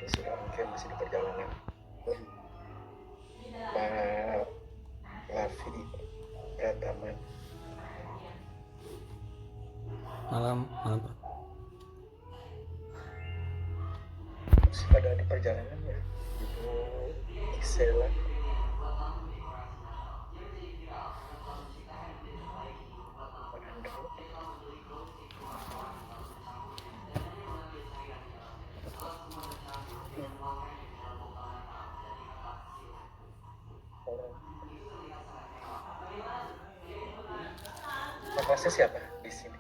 ini sudah mungkin masih di perjalanan. Pak Lavi Prataman. Malam Prof. Masih pada di perjalanan ya, Ibu Isela. Pak Andrew. Makasih siapa di sini?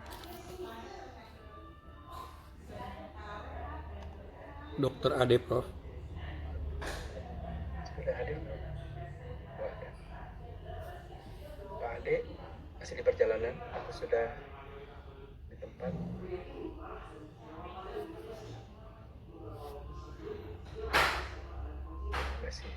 Dokter Ade Prof. Sudah hadir belum? Oh, ada. Pak Ade masih di perjalanan atau sudah di tempat? Masih.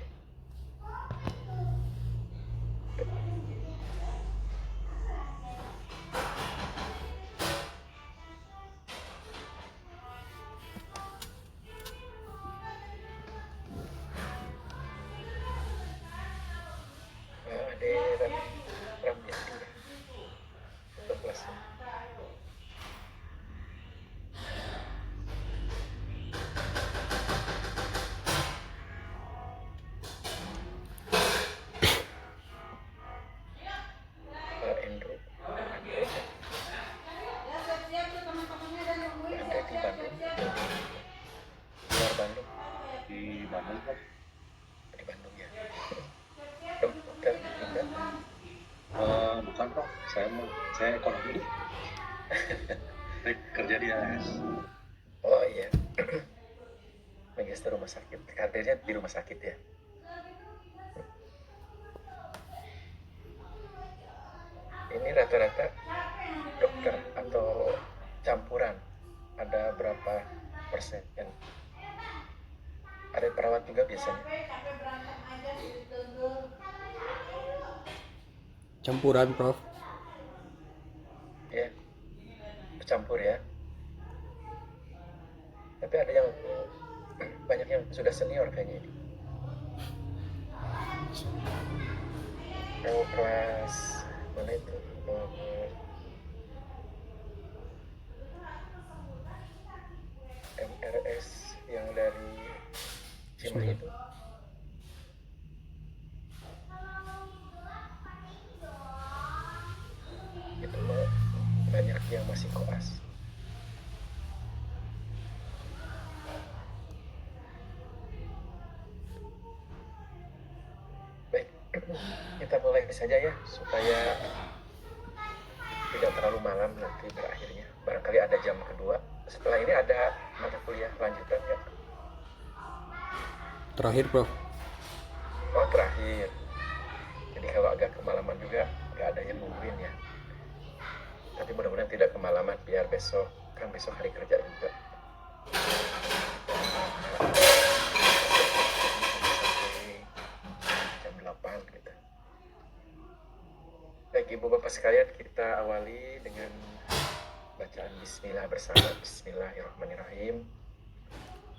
Ade Ramyati ya, untuk kelasnya. Pak Andrew. Andre di Bandung. Luar Bandung. Di Bandung Prof. Di Bandung ya. Dokter Linda. Bukan Prof, saya ekonomi. Saya kerja di AS. Oh iya. Magister rumah sakit. Kadernya di rumah sakit ya. Ini rata-rata dokter atau campuran? Ada berapa persen? Ada perawat juga biasanya? Campuran Prof. Ya, bercampur ya. Tapi ada yang banyak yang sudah senior kayaknya ini. Kelas mana itu? MRS yang dari Cimahi itu. Itu mah banyak yang masih koas. Baik, kita mulai saja ya supaya tidak terlalu malam nanti berakhirnya. Barangkali ada jam kedua. Setelah ini ada mata kuliah lanjutan ya? Terakhir Prof. Oh terakhir. Jadi kalau agak kemalaman juga nggak ada yang nungguin ya. Tapi mudah-mudahan tidak kemalaman biar besok, kan besok hari kerja juga. Sampai jam 8 gitu. Baik Ibu Bapak sekalian, kita awali dengan bacaan Bismillah bersama. Bismillahirrahmanirrahim.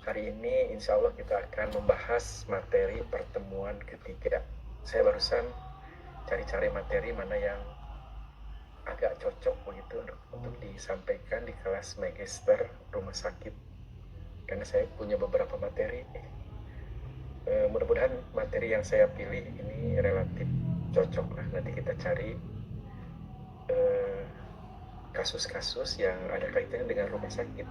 Hari ini insya Allah kita akan membahas materi pertemuan ketiga. Saya barusan cari-cari materi mana yang agak cocok begitu untuk disampaikan di kelas magister rumah sakit. Karena saya punya beberapa materi. Mudah-mudahan materi yang saya pilih ini relatif cocok lah. Nanti kita cari kasus-kasus yang ada kaitannya dengan rumah sakit.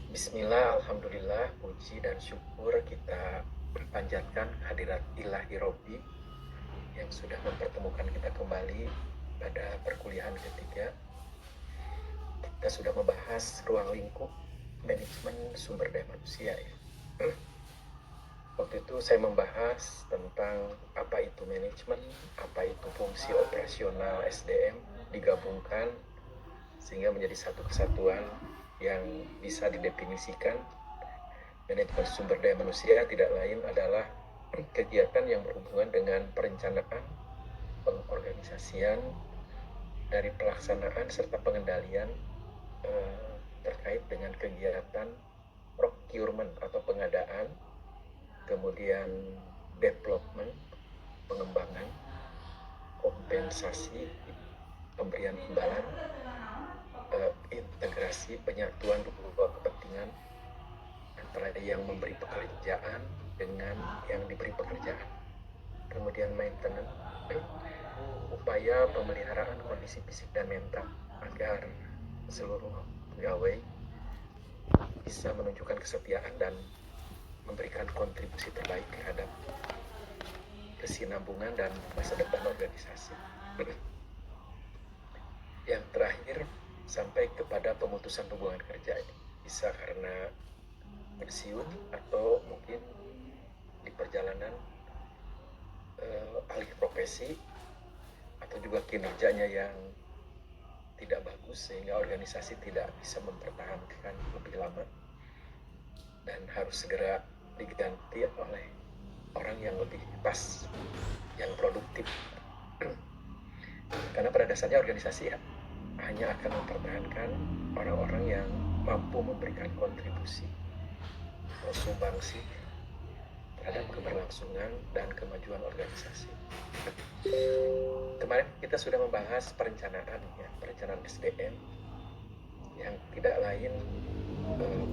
Bismillah, alhamdulillah, puji dan syukur kita panjatkan hadirat ilahi Robbi yang sudah mempertemukan kita kembali pada perkuliahan ketiga. Kita sudah membahas ruang lingkup manajemen sumber daya manusia ya. Waktu itu saya membahas tentang apa itu manajemen, apa itu fungsi operasional SDM digabungkan sehingga menjadi satu kesatuan yang bisa didefinisikan. Manajemen sumber daya manusia tidak lain adalah kegiatan yang berhubungan dengan perencanaan, pengorganisasian, dari pelaksanaan serta pengendalian terkait dengan kegiatan kemudian development, pengembangan, kompensasi, pemberian imbalan, integrasi, penyatuan dua kepentingan antara yang memberi pekerjaan dengan yang diberi pekerjaan. Kemudian maintenance, upaya pemeliharaan kondisi fisik dan mental agar seluruh pegawai bisa menunjukkan kesetiaan dan memberikan kontribusi terbaik terhadap kesinambungan dan masa depan organisasi. Yang terakhir, sampai kepada pemutusan hubungan kerja ini. Bisa karena pensiun atau mungkin di perjalanan alih profesi, atau juga kinerjanya yang tidak bagus sehingga organisasi tidak bisa mempertahankan lebih lama dan harus segera diganti oleh orang yang lebih pas, yang produktif. Karena pada dasarnya organisasi hanya akan mempertahankan orang-orang yang mampu memberikan kontribusi atau sumbangsi terhadap keberlangsungan dan kemajuan organisasi. Kemarin kita sudah membahas perencanaan SDM yang tidak lain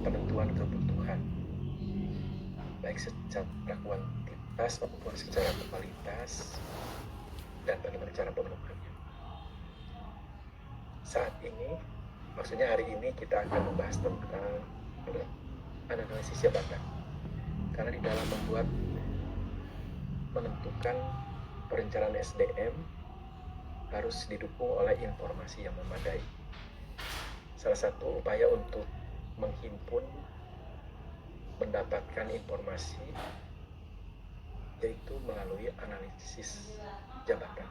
penentuan kebutuhan baik secara kuantitas maupun secara kualitas dan bagaimana cara pemenuhannya. Saat ini, maksudnya hari ini kita akan membahas tentang analisis jabatan. Karena di dalam menentukan perencanaan SDM harus didukung oleh informasi yang memadai. Salah satu upaya untuk menghimpun, mendapatkan informasi yaitu melalui analisis jabatan.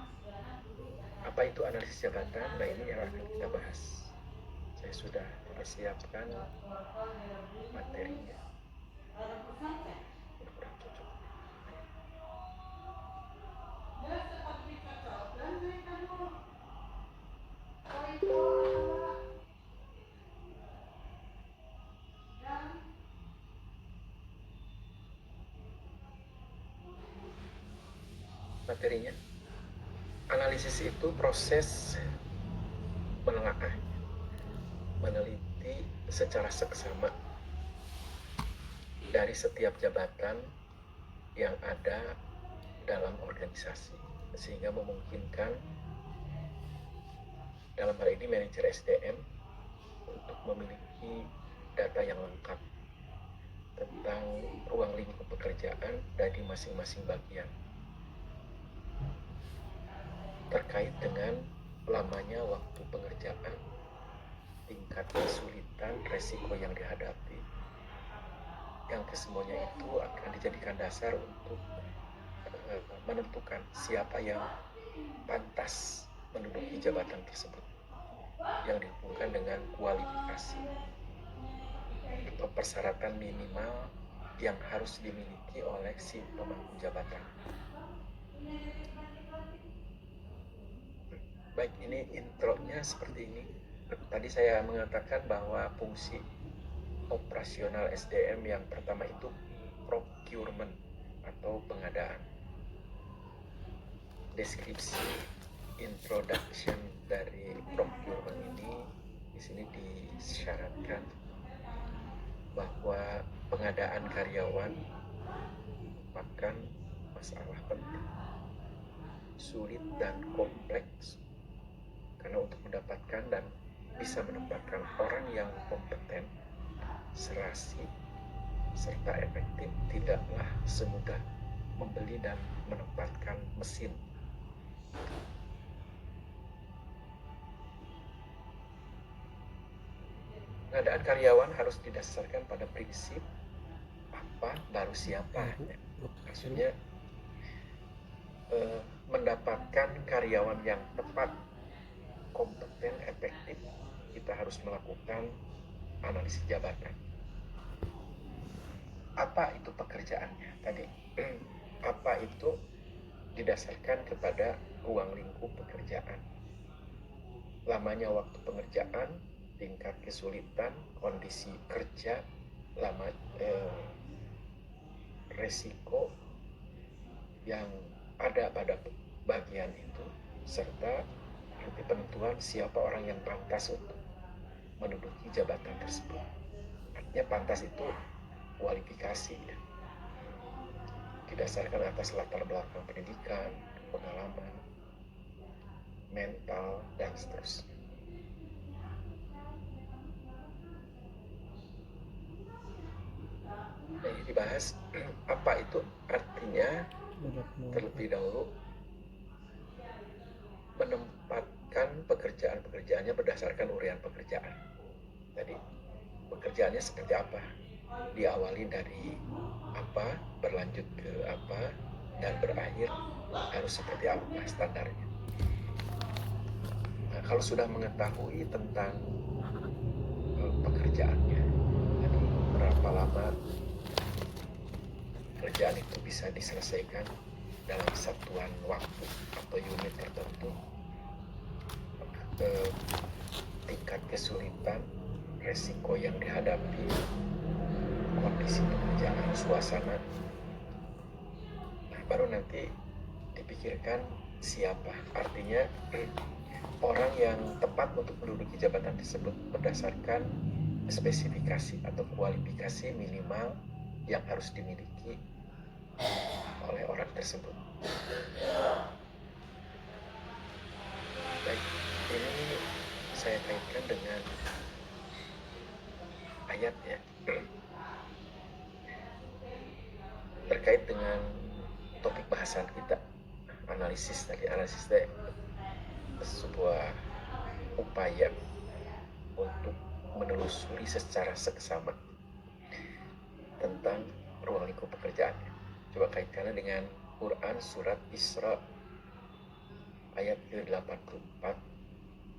Apa itu analisis jabatan? Nah, ini yang akan kita bahas. Saya sudah persiapkan materinya. Mudah-mudahan cocok. Materinya, analisis itu proses menelaah, meneliti secara seksama dari setiap jabatan yang ada dalam organisasi, sehingga memungkinkan dalam hal ini manajer SDM untuk memiliki data yang lengkap tentang ruang lingkup pekerjaan dari masing-masing bagian terkait dengan lamanya waktu pengerjaan, tingkat kesulitan, resiko yang dihadapi, yang kesemuanya itu akan dijadikan dasar untuk menentukan siapa yang pantas menduduki jabatan tersebut, yang dihubungkan dengan kualifikasi atau persyaratan minimal yang harus dimiliki oleh si pemangku jabatan. Baik, ini intronya seperti ini. Tadi saya mengatakan bahwa fungsi operasional SDM yang pertama itu procurement atau pengadaan. Deskripsi introduction dari procurement ini di sini disyaratkan bahwa pengadaan karyawan merupakan masalah penting, sulit dan kompleks. Karena untuk mendapatkan dan bisa menempatkan orang yang kompeten, serasi, serta efektif tidaklah semudah membeli dan menempatkan mesin. Pengadaan karyawan harus didasarkan pada prinsip apa baru siapa. Maksudnya mendapatkan karyawan yang tepat, kompeten, efektif, kita harus melakukan analisis jabatan. Apa itu pekerjaannya tadi? Apa itu didasarkan kepada ruang lingkup pekerjaan, lamanya waktu pengerjaan, tingkat kesulitan, kondisi kerja, resiko yang ada pada bagian itu, serta nanti penentuan siapa orang yang pantas untuk menduduki jabatan tersebut. Artinya pantas itu kualifikasi ya, didasarkan atas latar belakang pendidikan, pengalaman, mental, dan seterusnya. Nah, ini dibahas apa itu artinya terlebih dahulu menempatkan pekerjaan-pekerjaannya berdasarkan urian pekerjaan. Tadi pekerjaannya seperti apa? Diawali dari apa, berlanjut ke apa, dan berakhir harus seperti apa standarnya. Nah, kalau sudah mengetahui tentang pekerjaannya, jadi berapa lama kerjaan itu bisa diselesaikan dalam satuan waktu atau unit tertentu, tingkat kesulitan, resiko yang dihadapi, kondisi pekerjaan, suasana. Nah, baru nanti dipikirkan siapa, artinya orang yang tepat untuk menduduki jabatan tersebut berdasarkan spesifikasi atau kualifikasi minimal yang harus dimiliki oleh orang tersebut. Baik, ini saya kaitkan dengan ayat ya, terkait dengan topik bahasan kita, analisis tadi. Analisis tadi sebuah upaya untuk menelusuri secara seksama tentang ruang lingkup pekerjaannya. Coba kaitkannya dengan Quran surat Isra ayat ke-84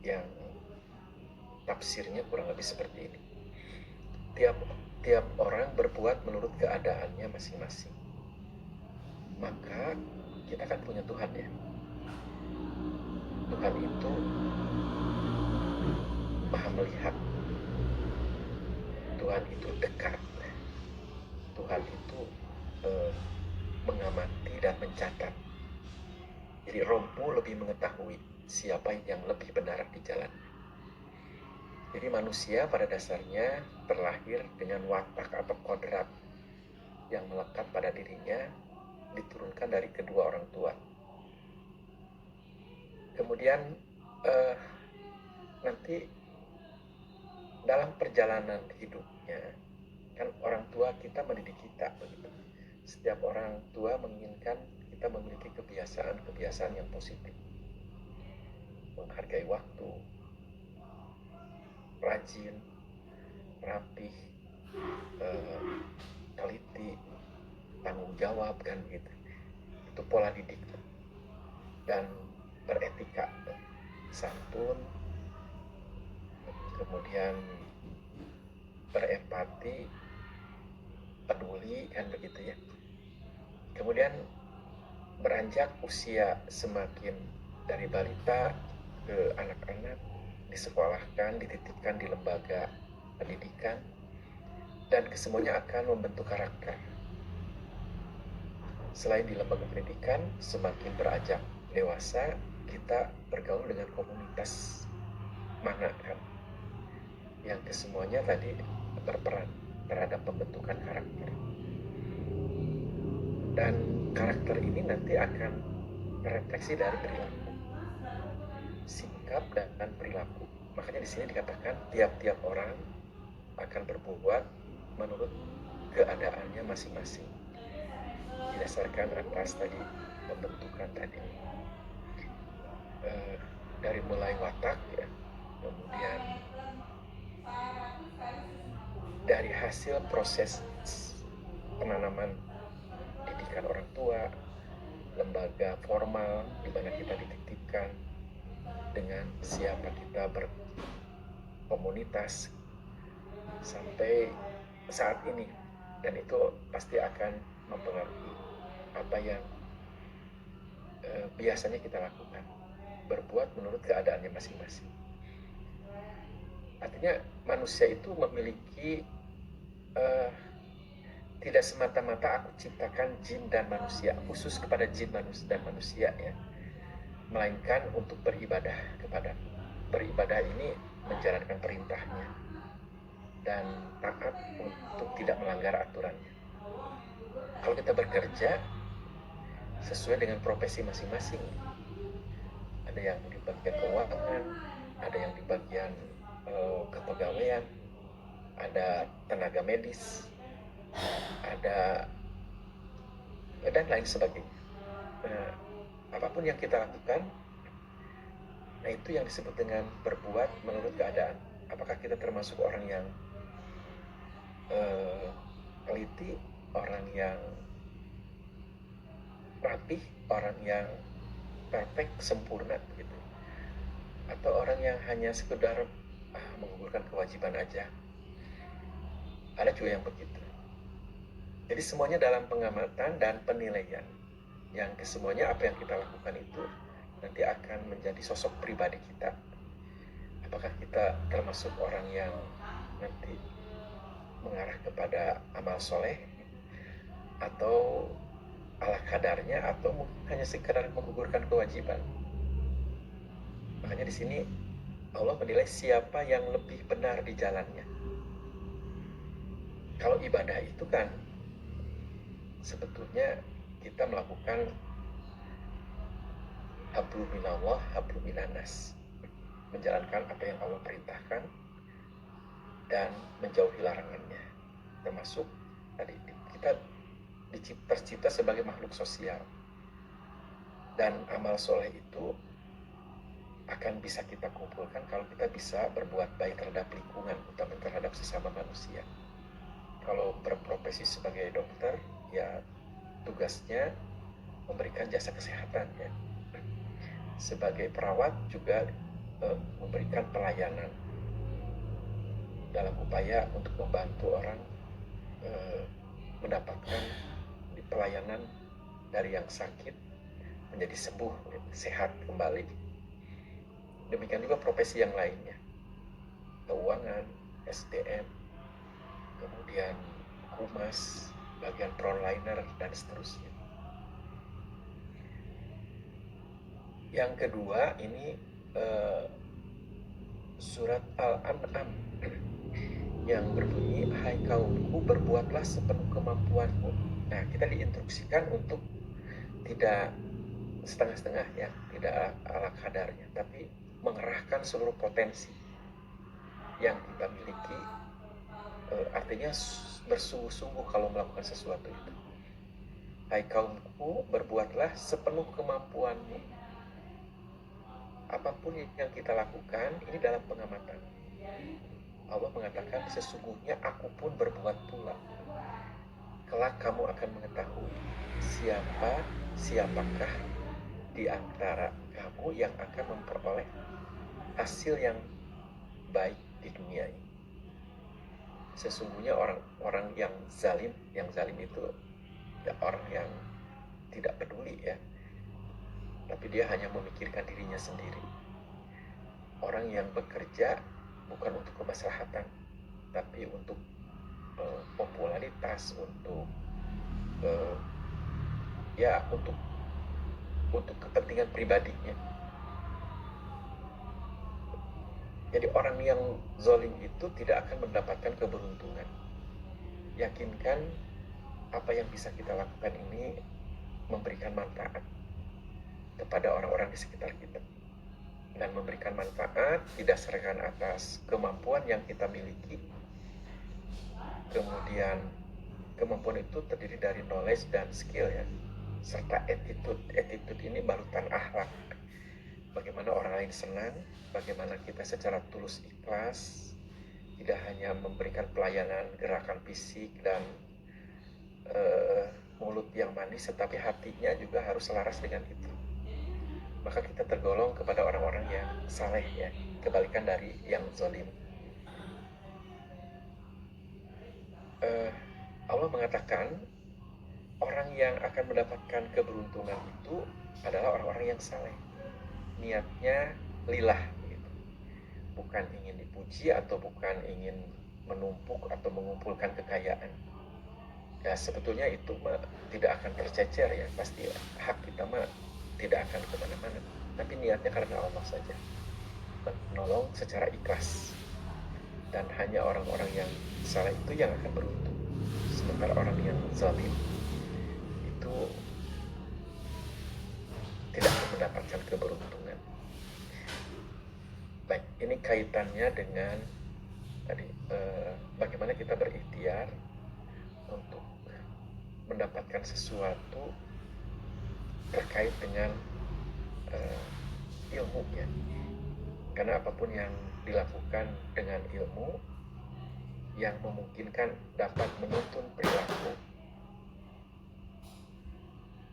yang tafsirnya kurang lebih seperti ini. Tiap orang berbuat menurut keadaannya masing-masing. Maka kita kan punya Tuhan ya. Tuhan itu maha melihat. Tuhan itu dekat. Tuhan itu mengamati dan mencatat. Jadi Rohmu lebih mengetahui siapa yang lebih benar di jalan. Jadi manusia pada dasarnya terlahir dengan watak atau kodrat yang melekat pada dirinya, diturunkan dari kedua orang tua. Kemudian nanti dalam perjalanan hidupnya, kan orang tua kita mendidik kita begitu. Setiap orang tua menginginkan kita memiliki kebiasaan-kebiasaan yang positif, menghargai waktu, rajin, rapih, teliti, tanggung jawab kan gitu. Itu pola didik dan beretika, santun, kemudian berempati, peduli kan begitu ya. Kemudian beranjak usia semakin dari balita ke anak-anak, disekolahkan, dititipkan di lembaga pendidikan, dan kesemuanya akan membentuk karakter. Selain di lembaga pendidikan, semakin beranjak dewasa, kita bergaul dengan komunitas mana kan, yang kesemuanya tadi berperan terhadap pembentukan karakter. Dan karakter ini nanti akan terefleksi dari perilaku, sikap dan perilaku. Makanya di sini dikatakan tiap-tiap orang akan berbuat menurut keadaannya masing-masing, didasarkan atas tadi pembentukan tadi, dari mulai watak ya, kemudian dari hasil proses penanaman didikan orang tua, lembaga formal di mana kita dititipkan, dengan siapa kita berkomunitas sampai saat ini, dan itu pasti akan mempengaruhi apa yang biasanya kita lakukan, berbuat menurut keadaannya masing-masing. Artinya manusia itu memiliki tidak semata-mata aku ciptakan jin dan manusia, khusus kepada jin dan manusia ya, melainkan untuk beribadah kepada. Beribadah ini menjalankan perintahnya dan taat untuk tidak melanggar aturannya. Kalau kita bekerja sesuai dengan profesi masing-masing, ada yang di bagian keuangan, ada yang di bagian kepegawaian, ada tenaga medis, ada dan lain sebagainya. Nah, apapun yang kita lakukan, nah itu yang disebut dengan berbuat menurut keadaan. Apakah kita termasuk orang yang teliti, orang yang rapih, orang yang perfect, sempurna gitu, atau orang yang hanya sekedar menggugurkan kewajiban aja. Ada juga yang begitu. Jadi semuanya dalam pengamatan dan penilaian. Yang kesemuanya apa yang kita lakukan itu nanti akan menjadi sosok pribadi kita. Apakah kita termasuk orang yang nanti mengarah kepada amal soleh, atau ala kadarnya, atau mungkin hanya sekadar menggugurkan kewajiban. Makanya di sini Allah menilai siapa yang lebih benar di jalannya. Kalau ibadah itu kan sebetulnya kita melakukan hablu minallah, hablu minanas, menjalankan apa yang Allah perintahkan dan menjauhi larangannya. Termasuk tadi kita tercipta sebagai makhluk sosial, dan amal soleh itu akan bisa kita kumpulkan kalau kita bisa berbuat baik terhadap lingkungan, utama terhadap sesama manusia. Kalau berprofesi sebagai dokter, ya tugasnya memberikan jasa kesehatan ya. Sebagai perawat juga memberikan pelayanan dalam upaya untuk membantu orang mendapatkan pelayanan dari yang sakit menjadi sembuh, sehat kembali. Demikian juga profesi yang lainnya, keuangan, SDM, kemudian humas, bagian frontliner, dan seterusnya. Yang kedua ini surat Al-An'am yang berbunyi, hai kaumku, berbuatlah sepenuh kemampuanmu. Nah, kita diinstruksikan untuk tidak setengah-setengah ya, tidak ala kadarnya, tapi mengerahkan seluruh potensi yang kita miliki. Artinya bersungguh-sungguh kalau melakukan sesuatu itu. Hai kaumku, berbuatlah sepenuh kemampuanmu. Apapun yang kita lakukan, ini dalam pengamatan. Allah mengatakan, sesungguhnya aku pun berbuat pula. Kelak kamu akan mengetahui siapakah di antara kamu yang akan memperoleh hasil yang baik di dunia ini. Sesungguhnya orang yang zalim itu ya orang yang tidak peduli ya, tapi dia hanya memikirkan dirinya sendiri. Orang yang bekerja bukan untuk kemaslahatan, tapi untuk popularitas, untuk untuk kepentingan pribadinya. Jadi orang yang zalim itu tidak akan mendapatkan keberuntungan. Yakinkan apa yang bisa kita lakukan ini memberikan manfaat kepada orang-orang di sekitar kita, dan memberikan manfaat didasarkan atas kemampuan yang kita miliki. Kemudian kemampuan itu terdiri dari knowledge dan skill ya, serta attitude. Attitude ini balutan akhlak. Bagaimana orang lain senang, bagaimana kita secara tulus ikhlas, tidak hanya memberikan pelayanan gerakan fisik dan mulut yang manis, tetapi hatinya juga harus selaras dengan itu. Maka kita tergolong kepada orang-orang yang saleh ya, kebalikan dari yang zalim. Allah mengatakan orang yang akan mendapatkan keberuntungan itu adalah orang-orang yang saleh. Niatnya lillah gitu. Bukan ingin dipuji atau bukan ingin menumpuk atau mengumpulkan kekayaan. Ya sebetulnya itu mah tidak akan tercecer ya, pasti hak kita mah tidak akan kemana-mana. Tapi niatnya karena Allah saja, menolong secara ikhlas. Dan hanya orang-orang yang salah itu yang akan beruntung. Sementara orang yang zalim itu tidak akan mendapatkan keberuntungan. Baik, ini kaitannya dengan tadi bagaimana kita berikhtiar untuk mendapatkan sesuatu terkait dengan ilmu ya. Karena apapun yang dilakukan dengan ilmu yang memungkinkan dapat menuntun perilaku,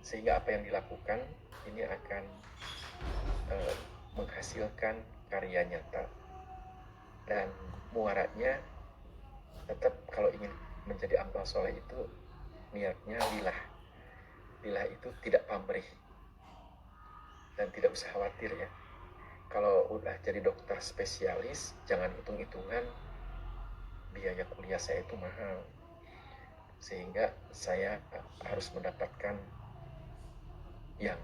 sehingga apa yang dilakukan ini akan menghasilkan karya nyata. Dan muaratnya tetap kalau ingin menjadi amal soleh itu niatnya lillah. Lillah itu tidak pamrih. Dan tidak usah khawatir ya. Kalau udah jadi dokter spesialis, jangan hitung-hitungan biaya kuliah saya itu mahal. Sehingga saya harus mendapatkan yang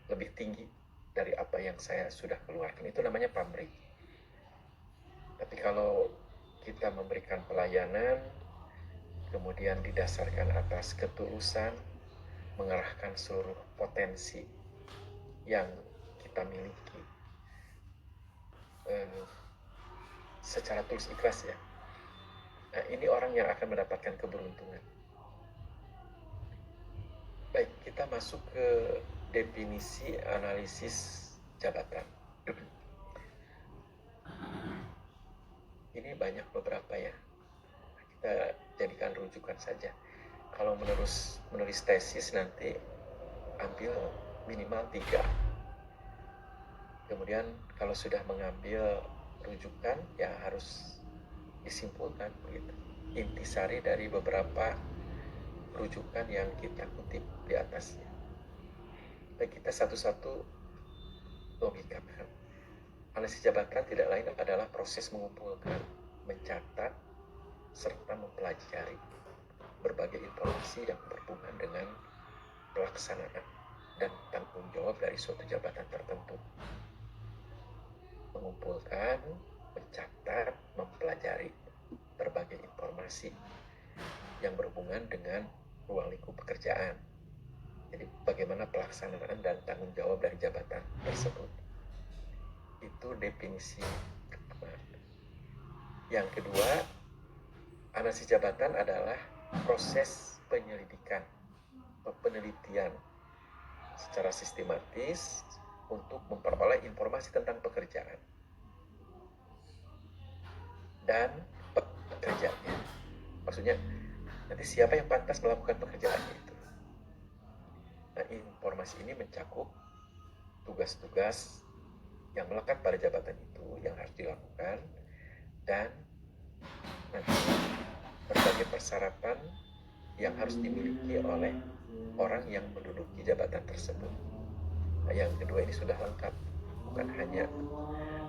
lebih tinggi dari apa yang saya sudah keluarkan. Itu namanya pamrih. Tapi kalau kita memberikan pelayanan, kemudian didasarkan atas ketulusan, mengerahkan seluruh potensi yang kita miliki secara tulus ikhlas ya. Nah, ini orang yang akan mendapatkan keberuntungan. Baik, kita masuk ke definisi analisis jabatan. Ini banyak beberapa ya. Kita jadikan rujukan saja. Kalau menulis tesis nanti ambil minimal 3. Kemudian kalau sudah mengambil rujukan ya harus disimpulkan begitu. Intisari dari beberapa rujukan yang kita kutip di atasnya. Baik, kita satu-satu logikakan. Analisis jabatan tidak lain adalah proses mengumpulkan, mencatat, serta mempelajari berbagai informasi yang berhubungan dengan pelaksanaan dan tanggung jawab dari suatu jabatan tertentu. Mengumpulkan, mencatat, mempelajari berbagai informasi yang berhubungan dengan ruang lingkup pekerjaan. Jadi bagaimana pelaksanaan dan tanggung jawab dari jabatan tersebut. Itu definisi pertama. Yang kedua, analisis jabatan adalah proses penyelidikan, penelitian secara sistematis untuk memperoleh informasi tentang pekerjaan dan pekerjaannya. Maksudnya, nanti siapa yang pantas melakukan pekerjaannya itu. Nah, informasi ini mencakup tugas-tugas yang melekat pada jabatan itu yang harus dilakukan dan nanti berbagai persyaratan yang harus dimiliki oleh orang yang menduduki jabatan tersebut. Nah, yang kedua ini sudah lengkap, bukan hanya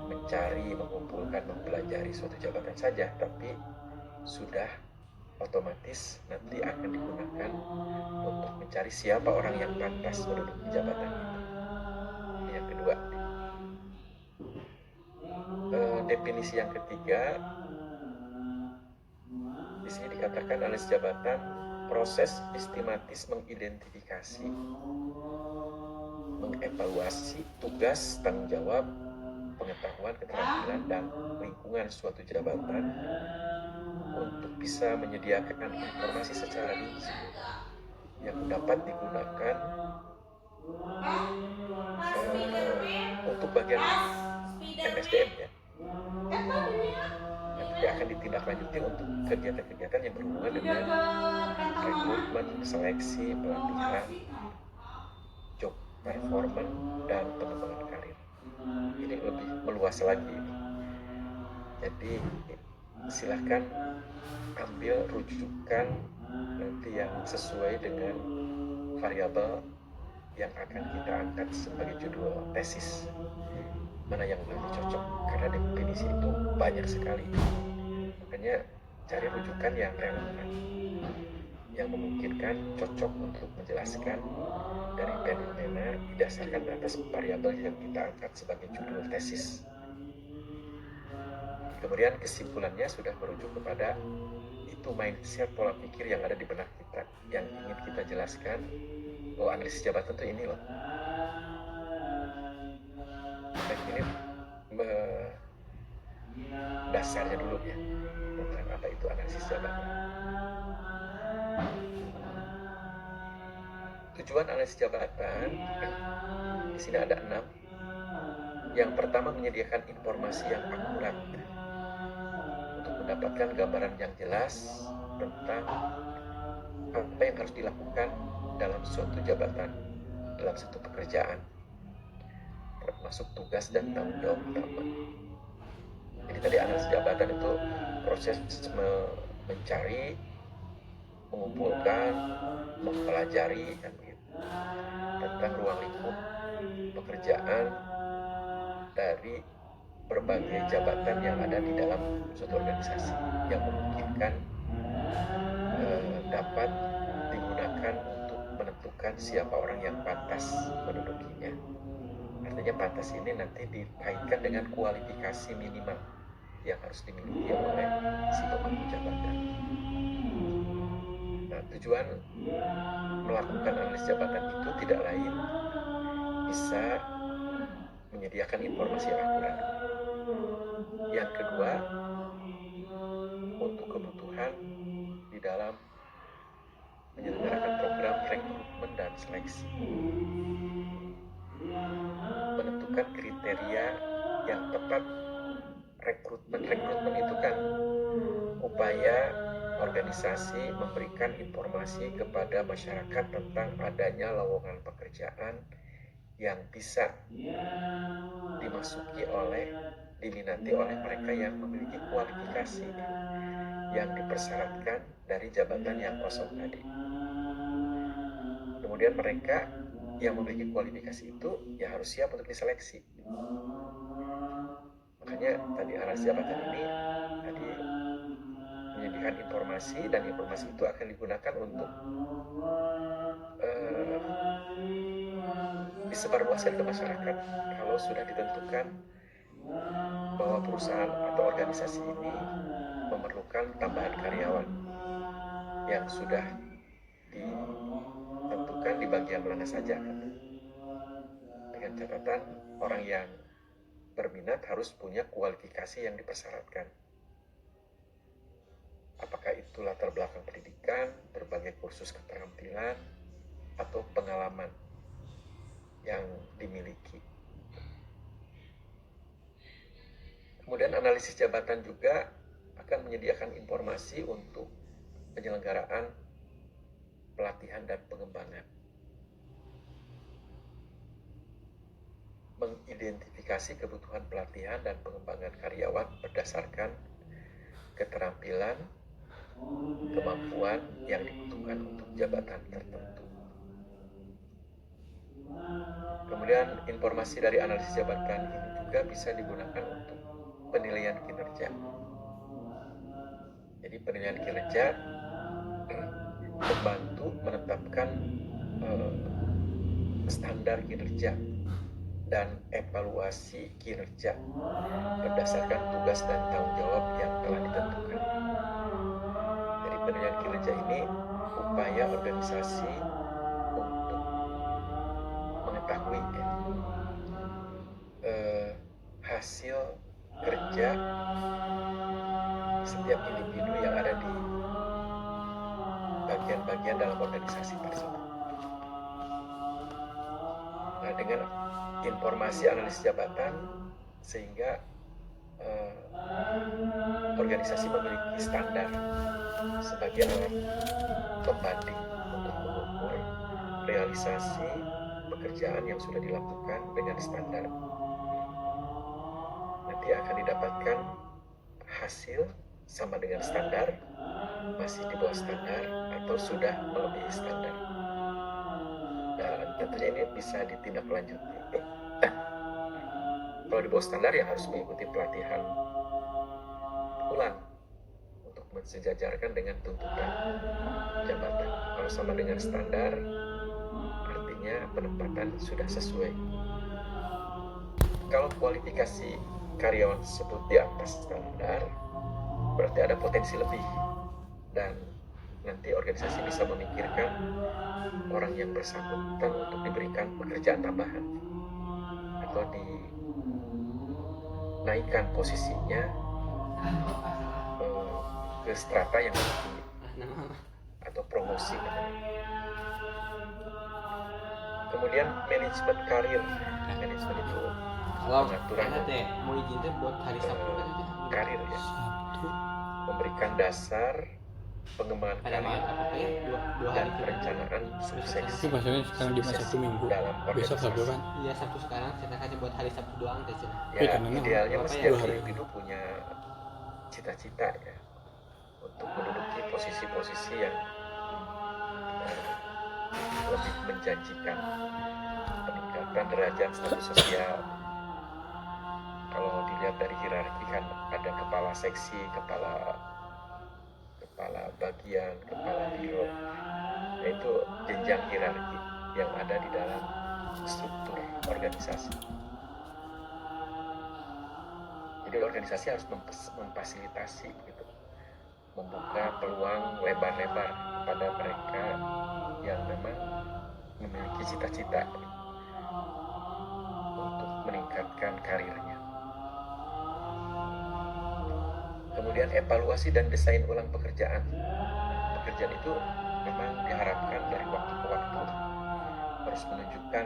mencari, mengumpulkan, mempelajari suatu jabatan saja, tapi sudah otomatis nanti akan digunakan untuk mencari siapa orang yang pantas menduduki jabatan itu. Yang kedua, definisi yang ketiga, di sini dikatakan analisis jabatan proses sistematis mengidentifikasi, mengevaluasi tugas, tanggung jawab, pengetahuan, keterampilan, dan lingkungan suatu jabatan untuk bisa menyediakan informasi secara rinci yang dapat digunakan untuk bagian MSDM ya. Nanti akan ditindaklanjuti untuk kegiatan-kegiatan yang berhubungan dengan rekrutmen, seleksi, pelatihan, job performance, dan pengembangan karir. Ini lebih meluas lagi. Jadi silahkan ambil rujukan nanti yang sesuai dengan variabel yang akan kita angkat sebagai judul tesis. Mana yang lebih cocok, karena definisi itu banyak sekali. Makanya cari rujukan yang relevan. yang memungkinkan cocok untuk menjelaskan dari fenomena didasarkan atas variabel yang kita angkat sebagai judul tesis. Kemudian kesimpulannya sudah merujuk kepada itu mindset pola pikir yang ada di benak kita yang ingin kita jelaskan bahwa analisis jabatan itu ini loh. Dan ini dasarnya dulu ya tentang apa itu analisis jabatan. Tujuan analisis jabatan di sini ada 6. Yang pertama, menyediakan informasi yang akurat untuk mendapatkan gambaran yang jelas tentang apa yang harus dilakukan dalam suatu jabatan, dalam suatu pekerjaan, termasuk tugas dan tanggung jawab utama. Jadi tadi analisis jabatan itu proses mencari, mengumpulkan, mempelajari kan begitu, tentang ruang lingkup pekerjaan dari berbagai jabatan yang ada di dalam suatu organisasi yang memungkinkan dapat digunakan untuk menentukan siapa orang yang pantas mendudukinya. Artinya pantas ini nanti dikaitkan dengan kualifikasi minimal yang harus dimiliki oleh si pemangku jabatan. Nah, tujuan melakukan analisis jabatan itu tidak lain bisa menyediakan informasi yang akurat. Yang kedua, untuk kebutuhan di dalam menyelenggarakan program rekrutmen dan seleksi, menentukan kriteria yang tepat. Rekrutmen itu kan upaya organisasi memberikan informasi kepada masyarakat tentang adanya lowongan pekerjaan yang bisa diminati oleh mereka yang memiliki kualifikasi yang dipersyaratkan dari jabatan yang kosong tadi. Kemudian mereka yang memiliki kualifikasi itu ya harus siap untuk diseleksi. Makanya tadi analisis jabatan ini tadi menyediakan informasi, dan informasi itu akan digunakan untuk disebarluaskan ke masyarakat. Kalau sudah ditentukan bahwa perusahaan atau organisasi ini memerlukan tambahan karyawan yang sudah ditentukan di bagian mana saja, dengan catatan orang yang berminat harus punya kualifikasi yang dipersyaratkan. Apakah itu latar belakang pendidikan, berbagai kursus keterampilan, atau pengalaman yang dimiliki. Kemudian analisis jabatan juga akan menyediakan informasi untuk penyelenggaraan pelatihan dan pengembangan. Mengidentifikasi kebutuhan pelatihan dan pengembangan karyawan berdasarkan keterampilan, kemampuan yang dibutuhkan untuk jabatan tertentu. Kemudian informasi dari analisis jabatan ini juga bisa digunakan untuk penilaian kinerja. Jadi penilaian kinerja membantu menetapkan standar kinerja dan evaluasi kinerja berdasarkan tugas dan tanggung jawab yang telah ditentukan. Jadi penilaian kinerja ini upaya organisasi untuk mengetahui hasil kerja setiap individu yang ada di bagian-bagian dalam organisasi tersebut. Nah, dengan informasi analisis jabatan sehingga organisasi memiliki standar sebagai alat pembanding untuk mengukur realisasi pekerjaan yang sudah dilakukan dengan standar. Nanti akan didapatkan hasil sama dengan standar, masih di bawah standar, atau sudah melebihi standar. Dan tentunya ini bisa ditindaklanjuti. Kalau di bawah standar ya harus mengikuti pelatihan ulang untuk mensejajarkan dengan tuntutan jabatan. Kalau sama dengan standar, artinya penempatan sudah sesuai. Kalau kualifikasi karyawan tersebut di atas standar, berarti ada potensi lebih, dan nanti organisasi bisa memikirkan orang yang bersangkutan untuk diberikan pekerjaan tambahan atau dinaikkan posisinya ke strata yang lebih tinggi atau promosi namanya. Kemudian manajemen karir. Manajemen itu Kalau pengaturan enak teh mau izin teh buat hari Sabtu kan teh. karir ya, Sabtu. memberikan dasar pengembangan Ada karir maaf apa ya? Dua dan hari perencanaan Itu suksesi maksudnya sekarang di masa Sabtu Minggu. dalam Besok Sabtu organisasi. kan. Iya Sabtu sekarang kita kasih buat hari Sabtu doang teh Cina. Ya, karena idealnya apa mas ya, setiap 2 hari. individu punya cita-cita ya untuk menduduki posisi-posisi yang lebih menjanjikan, peningkatan derajat status sosial. Kalau dilihat dari hierarki kan ada kepala seksi, kepala bagian, kepala biro. Nah, itu jenjang hierarki yang ada di dalam struktur organisasi. Jadi organisasi harus memfasilitasi gitu, membuka peluang lebar-lebar kepada mereka yang memang memiliki cita-cita untuk meningkatkan karirnya. Kemudian evaluasi dan desain ulang pekerjaan. Pekerjaan itu memang diharapkan dari waktu ke waktu harus menunjukkan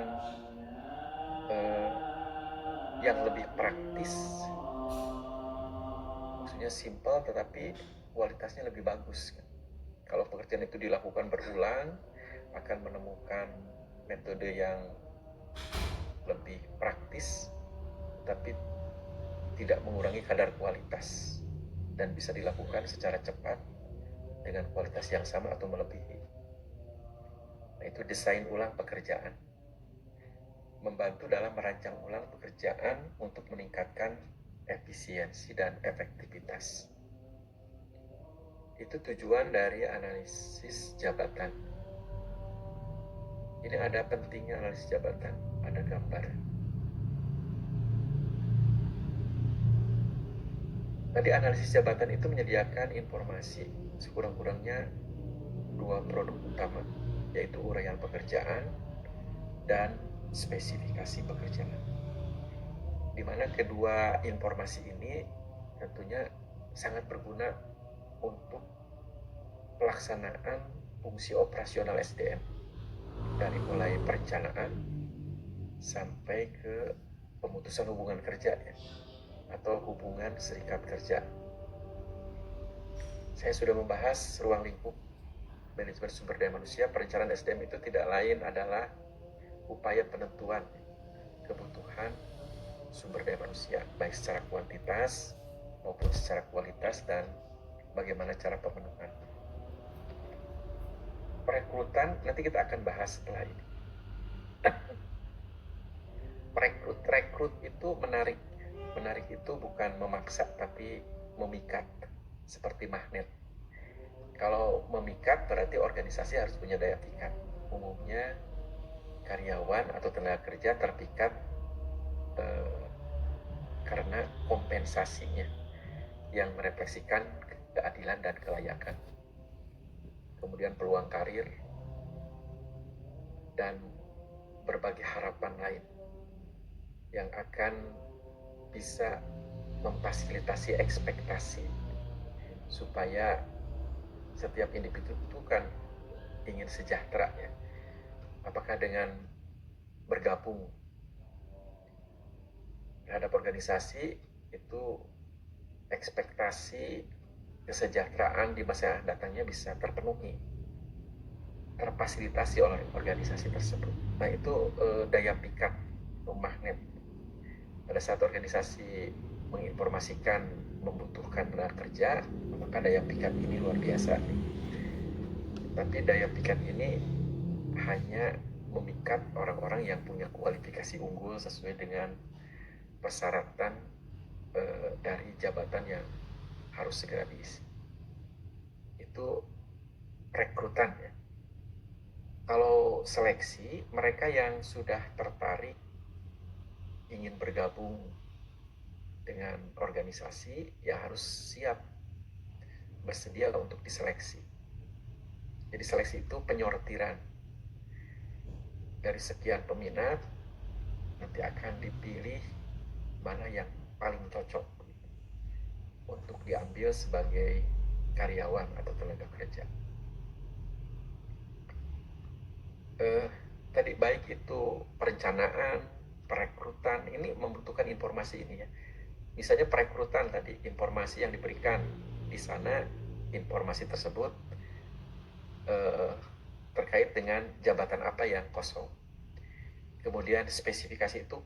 yang lebih praktis, maksudnya simpel tetapi kualitasnya lebih bagus. Kalau pekerjaan itu dilakukan berulang, akan menemukan metode yang lebih praktis tapi tidak mengurangi kadar kualitas dan bisa dilakukan secara cepat dengan kualitas yang sama atau melebihi. Nah, itu desain ulang pekerjaan, membantu dalam merancang ulang pekerjaan untuk meningkatkan efisiensi dan efektivitas. Itu tujuan dari analisis jabatan. Ini ada pentingnya analisis jabatan, ada gambar. Tadi analisis jabatan itu menyediakan informasi sekurang-kurangnya 2 produk utama, yaitu uraian pekerjaan dan spesifikasi pekerjaan. Di mana kedua informasi ini tentunya sangat berguna untuk pelaksanaan fungsi operasional SDM dari mulai perencanaan sampai ke pemutusan hubungan kerja ya, atau hubungan serikat kerja. Saya sudah membahas ruang lingkup manajemen sumber daya manusia. Perencanaan SDM itu tidak lain adalah upaya penentuan kebutuhan sumber daya manusia, baik secara kuantitas maupun secara kualitas, dan bagaimana cara pemenuhan. Perekrutan nanti kita akan bahas setelah ini. Rekrut itu menarik itu bukan memaksa tapi memikat, seperti magnet. Kalau memikat berarti organisasi harus punya daya pikat. Umumnya karyawan atau tenaga kerja terpikat karena kompensasinya yang merefleksikan keadilan dan kelayakan. Kemudian peluang karir dan berbagai harapan lain yang akan bisa memfasilitasi ekspektasi supaya setiap individu itu kan ingin sejahtera ya. Apakah dengan bergabung terhadap organisasi itu ekspektasi kesejahteraan di masa datangnya bisa terpenuhi, terfasilitasi oleh organisasi tersebut. Nah, itu daya pikat atau magnet. Pada saat organisasi menginformasikan membutuhkan tenaga kerja, maka daya pikat ini luar biasa. Tapi daya pikat ini hanya memikat orang-orang yang punya kualifikasi unggul sesuai dengan persyaratan dari jabatan yang harus segera diisi. Itu rekrutan ya. seleksi, mereka yang sudah tertarik ingin bergabung dengan organisasi ya harus siap bersedia untuk diseleksi. Jadi seleksi itu penyortiran. Dari sekian peminat nanti akan dipilih mana yang paling cocok untuk diambil sebagai karyawan atau tenaga kerja. Tadi baik itu perencanaan, perekrutan, ini membutuhkan informasi ini ya. Misalnya perekrutan tadi, informasi yang diberikan di sana, informasi tersebut terkait dengan jabatan apa yang kosong. Kemudian spesifikasi itu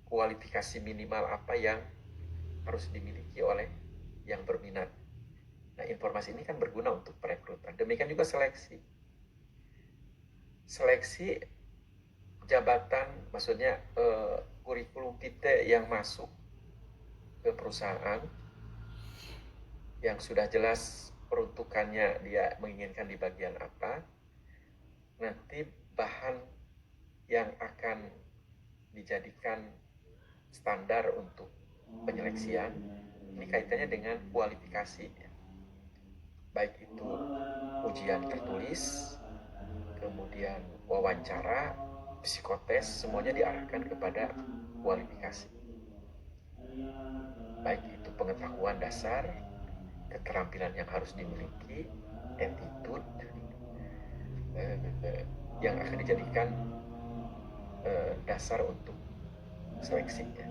kualifikasi minimal apa yang harus dimiliki oleh yang berminat. Nah, informasi ini kan berguna untuk perekrutan. Demikian juga seleksi. Seleksi jabatan, maksudnya kurikulum vitae yang masuk ke perusahaan yang sudah jelas peruntukannya dia menginginkan di bagian apa. Nanti bahan yang akan dijadikan standar untuk penyeleksian ini kaitannya dengan kualifikasi, baik itu ujian tertulis, kemudian wawancara, psikotes, semuanya diarahkan kepada kualifikasi, baik itu pengetahuan dasar, keterampilan yang harus dimiliki, attitude yang akan dijadikan dasar untuk seleksinya.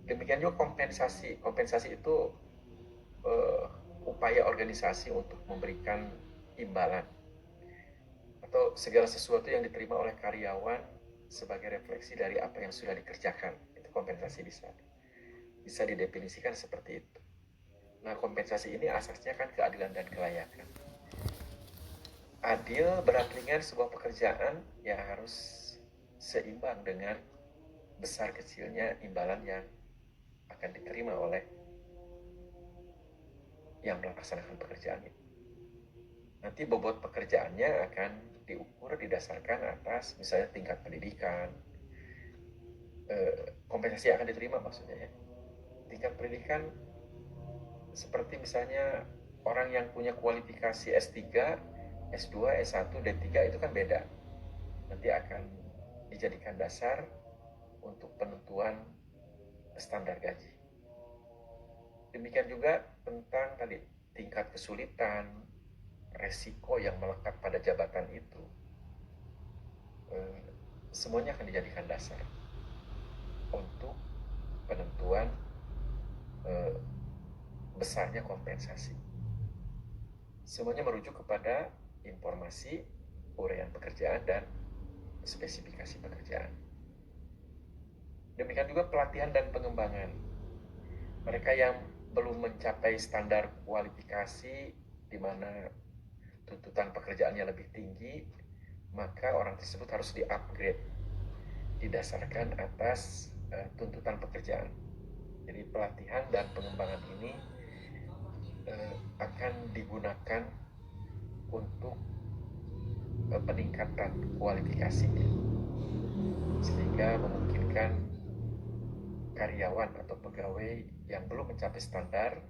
Demikian juga kompensasi. Kompensasi itu upaya organisasi untuk memberikan imbalan atau segala sesuatu yang diterima oleh karyawan sebagai refleksi dari apa yang sudah dikerjakan. Itu kompensasi bisa didefinisikan seperti itu. Nah, kompensasi ini asasnya kan keadilan dan kelayakan. Adil berat ringan sebuah pekerjaan ya harus seimbang dengan besar kecilnya imbalan yang akan diterima oleh yang melaksanakan pekerjaan itu. Nanti bobot pekerjaannya akan diukur didasarkan atas misalnya tingkat pendidikan, kompensasi yang akan diterima maksudnya ya. Tingkat pendidikan seperti misalnya orang yang punya kualifikasi S3, S2, S1, D3 itu kan beda. Nanti akan dijadikan dasar untuk penentuan standar gaji. Demikian juga tentang tadi tingkat kesulitan, resiko yang melekat pada jabatan itu, semuanya akan dijadikan dasar untuk penentuan besarnya kompensasi. Semuanya merujuk kepada informasi, uraian pekerjaan, dan spesifikasi pekerjaan. Demikian juga pelatihan dan pengembangan. Mereka yang belum mencapai standar kualifikasi di mana tuntutan pekerjaannya lebih tinggi, maka orang tersebut harus di-upgrade didasarkan atas tuntutan pekerjaan. Jadi pelatihan dan pengembangan ini akan digunakan untuk peningkatan kualifikasinya, sehingga memungkinkan karyawan atau pegawai yang belum mencapai standar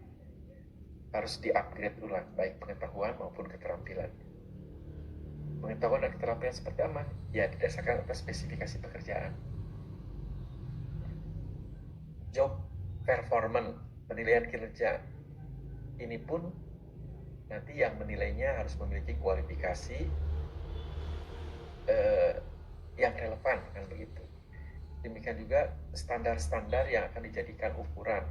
harus di-upgrade ulang, baik pengetahuan maupun keterampilan. Pengetahuan dan keterampilan seperti apa? Ya, didasarkan atas spesifikasi pekerjaan. Job performance, penilaian kinerja, ini pun nanti yang menilainya harus memiliki kualifikasi yang relevan, kan begitu. Demikian juga standar-standar yang akan dijadikan ukuran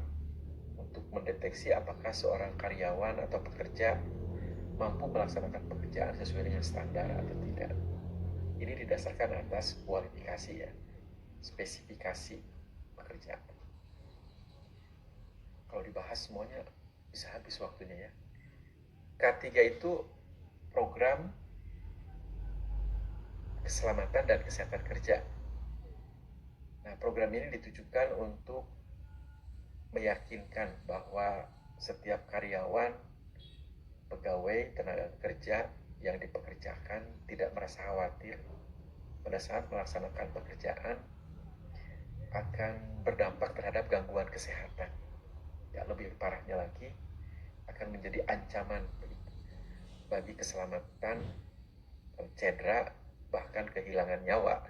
untuk mendeteksi apakah seorang karyawan atau pekerja mampu melaksanakan pekerjaan sesuai dengan standar atau tidak. Ini didasarkan atas kualifikasi ya, spesifikasi pekerjaan. Kalau dibahas semuanya bisa habis waktunya ya. K3 itu program keselamatan dan kesehatan kerja. Nah, program ini ditujukan untuk meyakinkan bahwa setiap karyawan, pegawai, tenaga kerja yang dipekerjakan tidak merasa khawatir pada saat melaksanakan pekerjaan akan berdampak terhadap gangguan kesehatan. Ya, lebih parahnya lagi akan menjadi ancaman bagi keselamatan, cedera, bahkan kehilangan nyawa.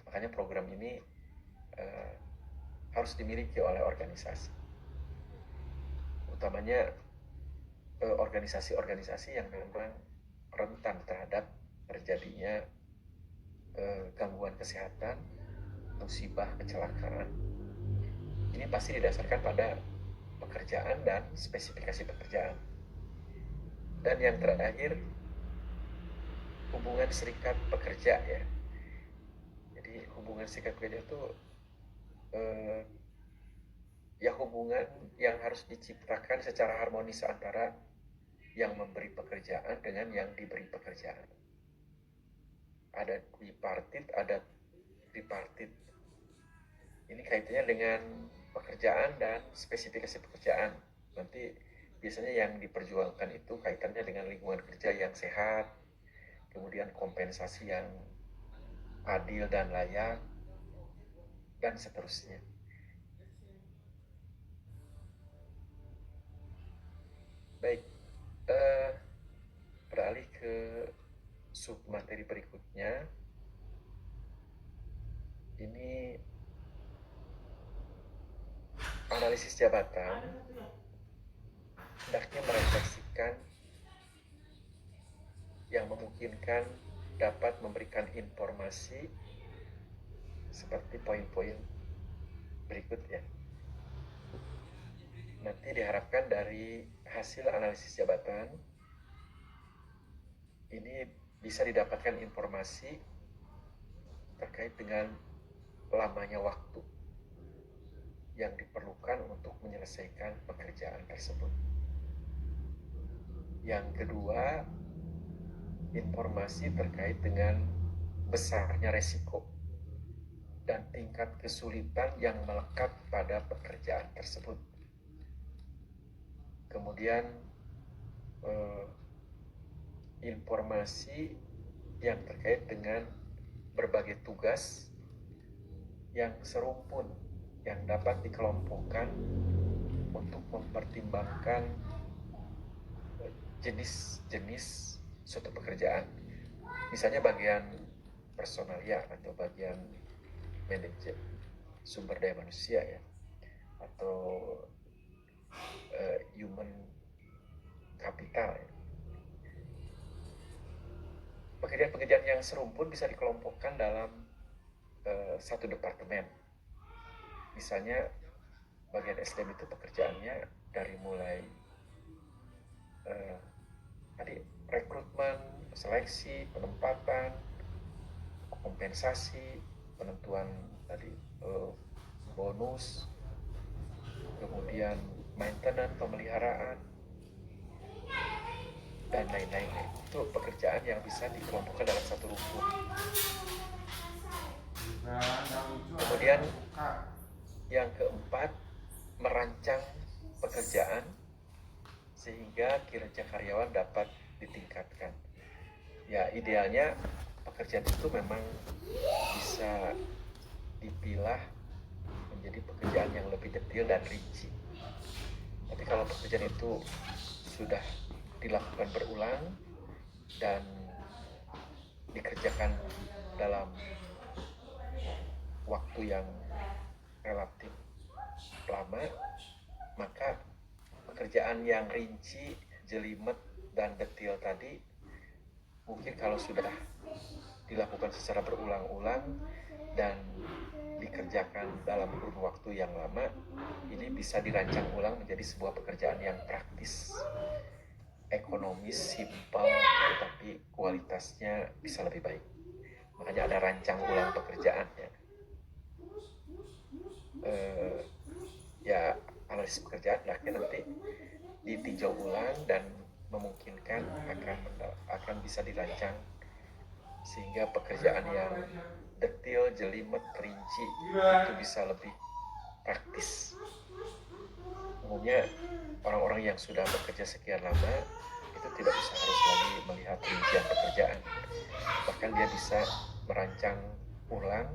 Makanya program ini harus dimiliki oleh organisasi, utamanya organisasi-organisasi yang memang rentan terhadap terjadinya gangguan kesehatan, musibah, kecelakaan. Ini pasti didasarkan pada pekerjaan dan spesifikasi pekerjaan. Dan yang terakhir, hubungan serikat pekerja ya. Jadi hubungan serikat pekerja itu ya hubungan yang harus diciptakan secara harmonis antara yang memberi pekerjaan dengan yang diberi pekerjaan. Ada bipartit, ada tripartit. Ini kaitannya dengan pekerjaan dan spesifikasi pekerjaan. Nanti biasanya yang diperjuangkan itu kaitannya dengan lingkungan kerja yang sehat, kemudian kompensasi yang adil dan layak, dan seterusnya. Baik, beralih ke submateri berikutnya. Ini analisis jabatan hendaknya merefleksikan yang memungkinkan dapat memberikan informasi seperti poin-poin berikut ya. Nanti diharapkan dari hasil analisis jabatan ini bisa didapatkan informasi terkait dengan lamanya waktu yang diperlukan untuk menyelesaikan pekerjaan tersebut. Yang kedua, informasi terkait dengan besarnya resiko dan tingkat kesulitan yang melekat pada pekerjaan tersebut. Kemudian informasi yang terkait dengan berbagai tugas yang serumpun yang dapat dikelompokkan untuk mempertimbangkan jenis-jenis suatu pekerjaan. Misalnya bagian personalia atau bagian manajer sumber daya manusia ya, atau human capital ya. Pekerjaan-pekerjaan yang serumpun bisa dikelompokkan dalam satu departemen. Misalnya bagian SDM itu pekerjaannya dari mulai rekrutmen, seleksi, penempatan, kompensasi, penentuan tadi bonus, kemudian maintenance, pemeliharaan, dan lain-lain. Itu pekerjaan yang bisa dikelompokkan dalam satu rumpun. Kemudian yang keempat, merancang pekerjaan sehingga kinerja karyawan dapat ditingkatkan. Ya, idealnya pekerjaan itu memang bisa dipilah menjadi pekerjaan yang lebih detail dan rinci. Tapi kalau pekerjaan itu sudah dilakukan berulang dan dikerjakan dalam waktu yang relatif lama, maka pekerjaan yang rinci, jelimet, dan detail tadi mungkin kalau sudah dilakukan secara berulang-ulang dan dikerjakan dalam kurun waktu yang lama, ini bisa dirancang ulang menjadi sebuah pekerjaan yang praktis, ekonomis, simpel, tetapi kualitasnya bisa lebih baik. Makanya ada rancang ulang pekerjaannya. Ya, analisis pekerjaan nanti ditinjau ulang dan memungkinkan akan bisa dirancang sehingga pekerjaan yang detail, jelimet, rinci itu bisa lebih praktis. Umumnya orang-orang yang sudah bekerja sekian lama itu tidak harus lagi melihat rinci bahkan dia bisa merancang ulang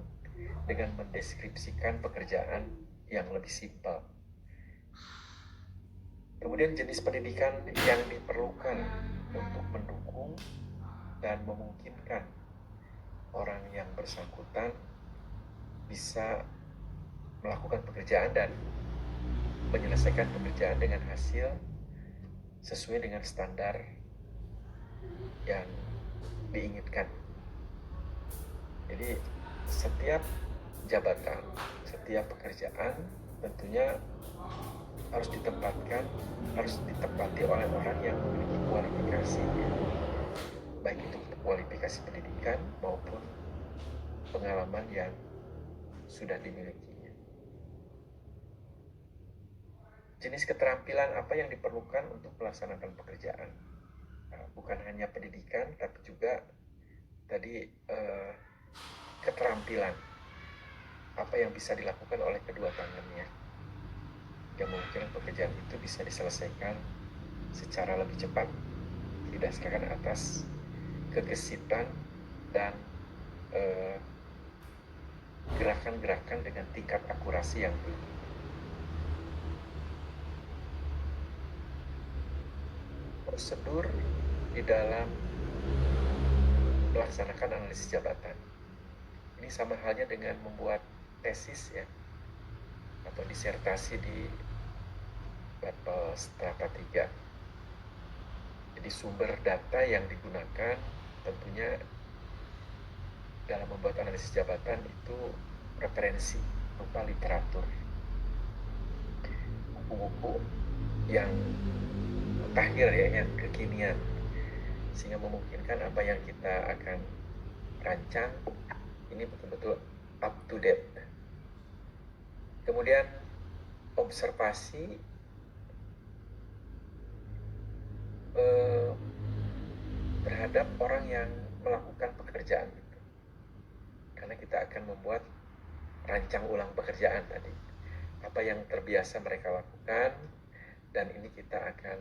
dengan mendeskripsikan pekerjaan yang lebih simpel. Kemudian jenis pendidikan yang diperlukan untuk mendukung dan memungkinkan orang yang bersangkutan bisa melakukan pekerjaan dan menyelesaikan pekerjaan dengan hasil sesuai dengan standar yang diinginkan. Jadi setiap jabatan, setiap pekerjaan tentunya harus ditempati oleh orang yang memiliki kualifikasi, baik itu kualifikasi pendidikan maupun pengalaman yang sudah dimilikinya. Jenis keterampilan apa yang diperlukan untuk melaksanakan pekerjaan? Bukan hanya pendidikan, tapi juga tadi keterampilan apa yang bisa dilakukan oleh kedua tangannya, yang mungkin pekerjaan itu bisa diselesaikan secara lebih cepat didasarkan atas kegesitan dan gerakan-gerakan dengan tingkat akurasi yang tinggi. Prosedur di dalam melaksanakan analisis jabatan ini sama halnya dengan membuat tesis ya, atau disertasi di level strata 3. Jadi sumber data yang digunakan tentunya dalam membuat analisis jabatan itu referensi berupa literatur, buku-buku yang mutakhir ya, yang kekinian, sehingga memungkinkan apa yang kita akan rancang ini betul-betul up to date. Kemudian observasi terhadap orang yang melakukan pekerjaan itu, karena kita akan membuat rancang ulang pekerjaan tadi, apa yang terbiasa mereka lakukan, dan ini kita akan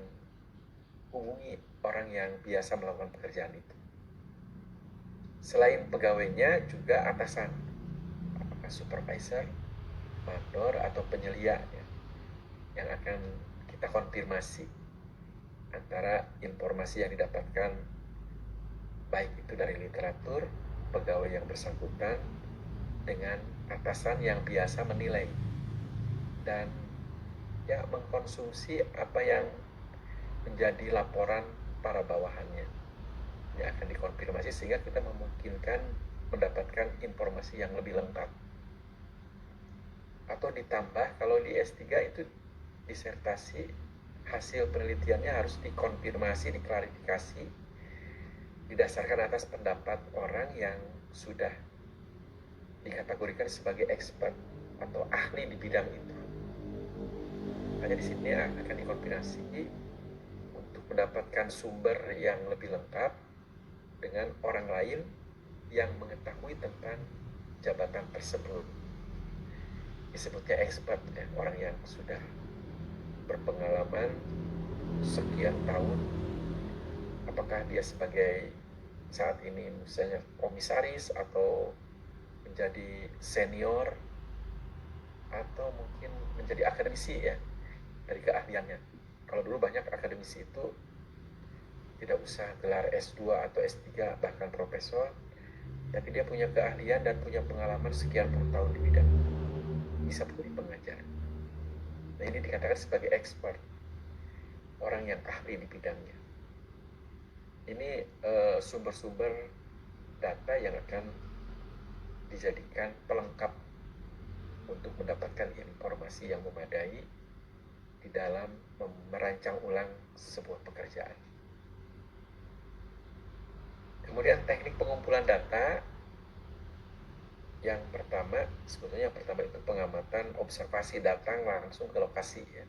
hubungi orang yang biasa melakukan pekerjaan itu. Selain pegawainya juga atasan, apakah supervisor, mandor atau penyelia ya, yang akan kita konfirmasi antara informasi yang didapatkan baik itu dari literatur, pegawai yang bersangkutan, dengan atasan yang biasa menilai dan ya mengkonsumsi apa yang menjadi laporan para bawahannya. Ini akan dikonfirmasi sehingga kita memungkinkan mendapatkan informasi yang lebih lengkap. Atau ditambah kalau di S3 itu disertasi hasil penelitiannya harus dikonfirmasi, diklarifikasi didasarkan atas pendapat orang yang sudah dikategorikan sebagai expert atau ahli di bidang itu. Hanya di sini akan dikonfirmasi untuk mendapatkan sumber yang lebih lengkap dengan orang lain yang mengetahui tentang jabatan tersebut. Disebutnya expert ya, orang yang sudah berpengalaman sekian tahun, apakah dia sebagai saat ini misalnya komisaris atau menjadi senior atau mungkin menjadi akademisi ya, dari keahliannya. Kalau dulu banyak akademisi itu tidak usah gelar S2 atau S3 bahkan profesor, tapi dia punya keahlian dan punya pengalaman sekian puluh tahun di bidang, bisa menjadi pengajar. Nah ini dikatakan sebagai expert, orang yang ahli di bidangnya. Ini sumber-sumber data yang akan dijadikan pelengkap untuk mendapatkan informasi yang memadai di dalam merancang ulang sebuah pekerjaan. Kemudian teknik pengumpulan data yang pertama, sebetulnya yang pertama itu pengamatan, observasi, datang langsung ke lokasi ya.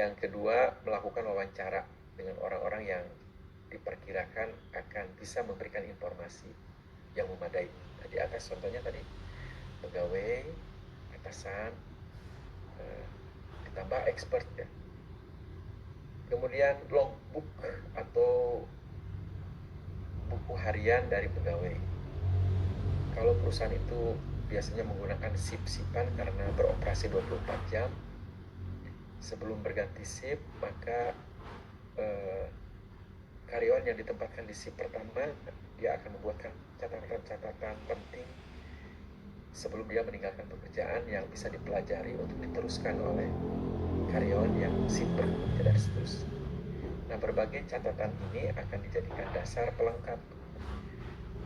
Yang kedua, melakukan wawancara dengan orang-orang yang diperkirakan akan bisa memberikan informasi yang memadai. Nah, di atas contohnya tadi pegawai, atasan, ditambah expert ya. Kemudian logbook atau buku harian dari pegawai. Kalau perusahaan itu biasanya menggunakan shift-shiftan karena beroperasi 24 jam. Sebelum berganti shift, maka karyawan yang ditempatkan di shift pertama, dia akan membuatkan catatan-catatan penting sebelum dia meninggalkan pekerjaan yang bisa dipelajari untuk diteruskan oleh karyawan yang shift berikutnya dan seterusnya. Nah, berbagai catatan ini akan dijadikan dasar pelengkap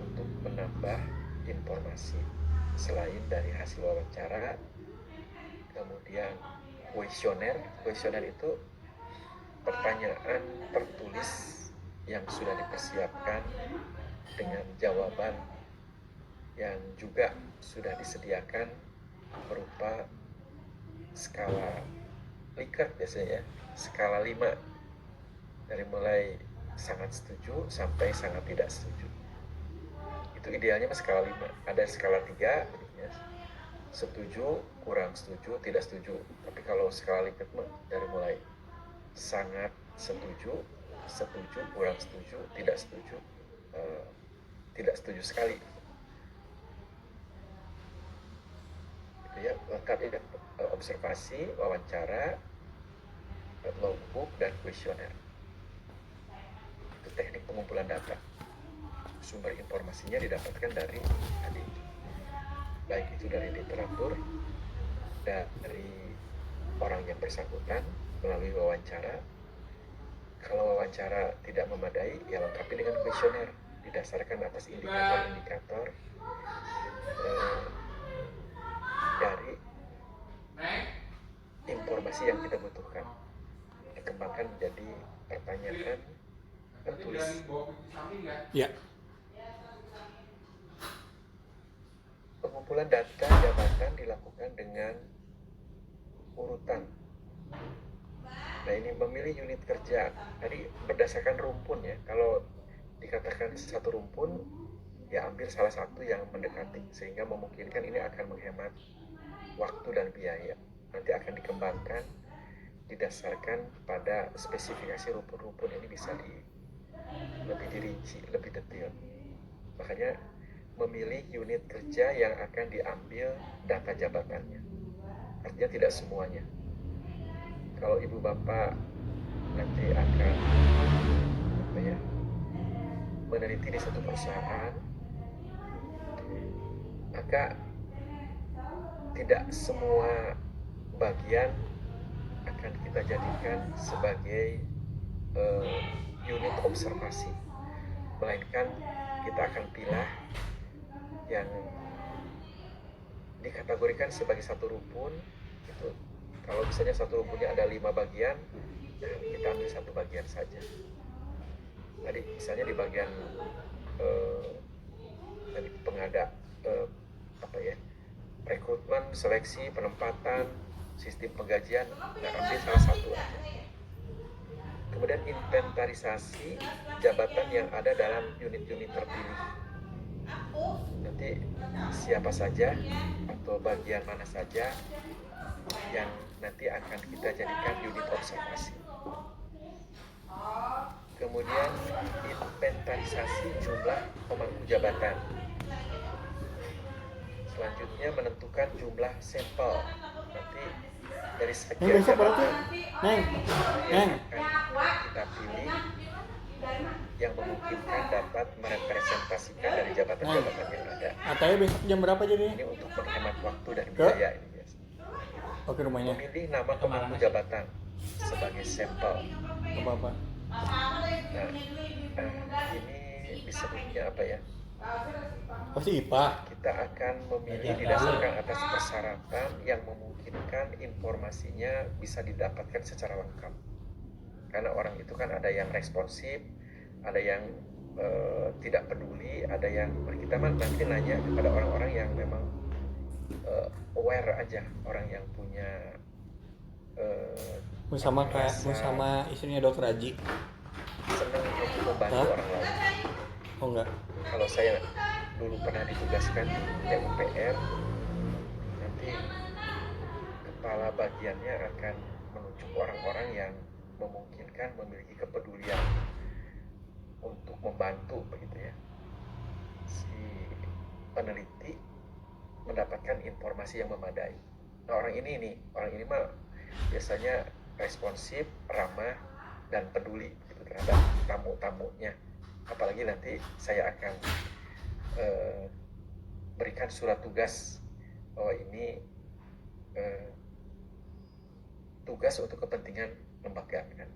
untuk menambah informasi selain dari hasil wawancara, kemudian kuesioner. Kuesioner itu pertanyaan tertulis yang sudah dipersiapkan dengan jawaban yang juga sudah disediakan berupa skala Likert biasanya ya, skala 5 dari mulai sangat setuju sampai sangat tidak setuju. Itu idealnya skala 5. Ada skala 3 ya, setuju, kurang setuju, tidak setuju. Tapi kalau skala Likert dari mulai sangat setuju, setuju, kurang setuju, tidak setuju, tidak setuju sekali. Itu ya, lengkap ya, observasi, wawancara, logbook, dan kuesioner. Itu teknik pengumpulan data. Sumber informasinya didapatkan dari tadi, baik itu dari literatur, dari orang yang bersangkutan melalui wawancara. Kalau wawancara tidak memadai, ya lengkapi dengan kuesioner didasarkan atas indikator-indikator dari informasi yang kita butuhkan, dikembangkan menjadi pertanyaan tertulis. Ya. Pengumpulan data jabatan dilakukan dengan urutan. Nah, ini memilih unit kerja. Tadi berdasarkan rumpun ya. Kalau dikatakan satu rumpun, ya ambil salah satu yang mendekati, sehingga memungkinkan ini akan menghemat waktu dan biaya. Nanti akan dikembangkan didasarkan pada spesifikasi rumpun-rumpun ini bisa lebih dirinci, lebih detail. Makanya memilih unit kerja yang akan diambil data jabatannya. Artinya tidak semuanya. Kalau ibu bapak nanti akan meneliti di satu perusahaan, maka tidak semua bagian akan kita jadikan sebagai unit observasi, melainkan kita akan pilih yang dikategorikan sebagai satu rumpun. Itu kalau misalnya satu rumpunnya ada 5 bagian, nah kita ambil satu bagian saja. Tadi misalnya di bagian pengada rekrutmen, seleksi, penempatan, sistem penggajian, nah ambil salah satu aja. Kemudian inventarisasi jabatan yang ada dalam unit-unit terpilih. Nanti siapa saja atau bagian mana saja yang nanti akan kita jadikan unit observasi. Kemudian inventarisasi jumlah pemangku jabatan. Selanjutnya menentukan jumlah sampel. Nanti dari sekian jabatan yang akan kita pilih yang memungkinkan dapat merepresentasikan dari jabatan-jabatan yang ada. Atanya besok jam berapa jadi? Ini untuk menghemat waktu dan biaya ini biasa. Oke, rumahnya. Memilih nama pemangku jabatan sebagai sampel. Apa-apa? Nah, ini disebutnya apa ya? Pasti IPA. Kita akan memilih didasarkan atas persyaratan yang memungkinkan informasinya bisa didapatkan secara lengkap. Karena orang itu kan ada yang responsif, ada yang tidak peduli, ada yang kita nanti nanya kepada orang-orang yang memang aware aja, orang yang punya Sama istrinya Dokter Aji. senang untuk membantu orang lain. Oh enggak. Kalau saya dulu pernah ditugaskan di PUPR, nanti kepala bagiannya akan menunjuk orang-orang yang memungkinkan memiliki kepedulian untuk membantu begitu ya. si peneliti mendapatkan informasi yang memadai. Nah, orang ini mah biasanya responsif, ramah, dan peduli gitu terhadap tamu-tamunya. Apalagi nanti saya akan berikan surat tugas bahwa ini tugas untuk kepentingan lembaga kan.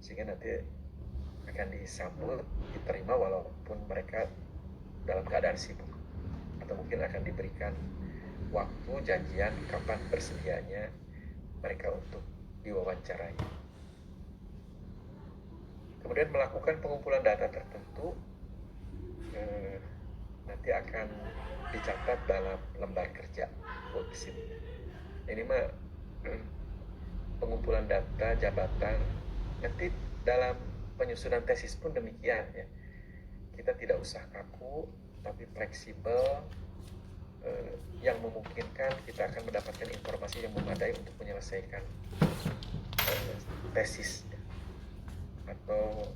Sehingga nanti akan disambut, diterima walaupun mereka dalam keadaan sibuk, atau mungkin akan diberikan waktu janjian kapan bersedianya mereka untuk diwawancarai. Kemudian melakukan pengumpulan data tertentu nanti akan dicatat dalam lembar kerja worksheet. Ini mah pengumpulan data jabatan. Nanti dalam penyusunan tesis pun demikian ya. Kita tidak usah kaku, tapi fleksibel, yang memungkinkan kita akan mendapatkan informasi yang memadai untuk menyelesaikan tesis atau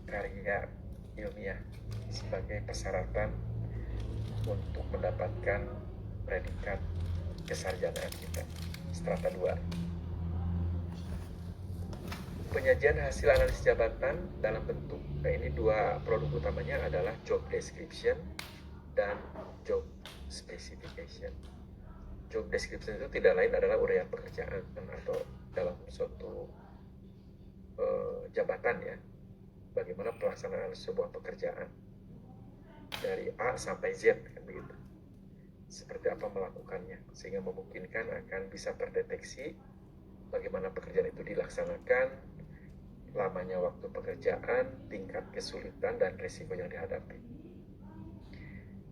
karya ilmiah sebagai persyaratan untuk mendapatkan predikat kesarjanaan kita strata 2. Penyajian hasil analisis jabatan dalam bentuk, ini dua produk utamanya adalah job description dan job specification. Job description itu tidak lain adalah uraian pekerjaan atau dalam suatu jabatan ya, bagaimana pelaksanaan sebuah pekerjaan dari A sampai Z kan begitu. Seperti apa melakukannya sehingga memungkinkan akan bisa terdeteksi bagaimana pekerjaan itu dilaksanakan, lamanya waktu pekerjaan, tingkat kesulitan dan risiko yang dihadapi.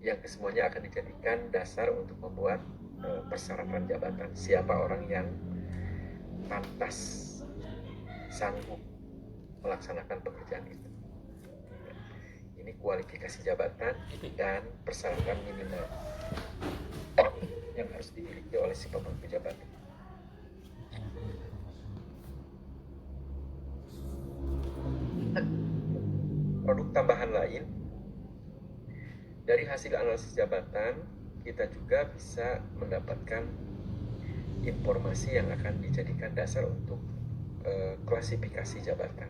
Yang kesemuanya akan dijadikan dasar untuk membuat persyaratan jabatan. Siapa orang yang pantas, sanggup melaksanakan pekerjaan itu. Ini kualifikasi jabatan dan persyaratan minimal yang harus dimiliki oleh si pemangku jabatan. Produk tambahan lain dari hasil analisis jabatan, kita juga bisa mendapatkan informasi yang akan dijadikan dasar untuk klasifikasi jabatan.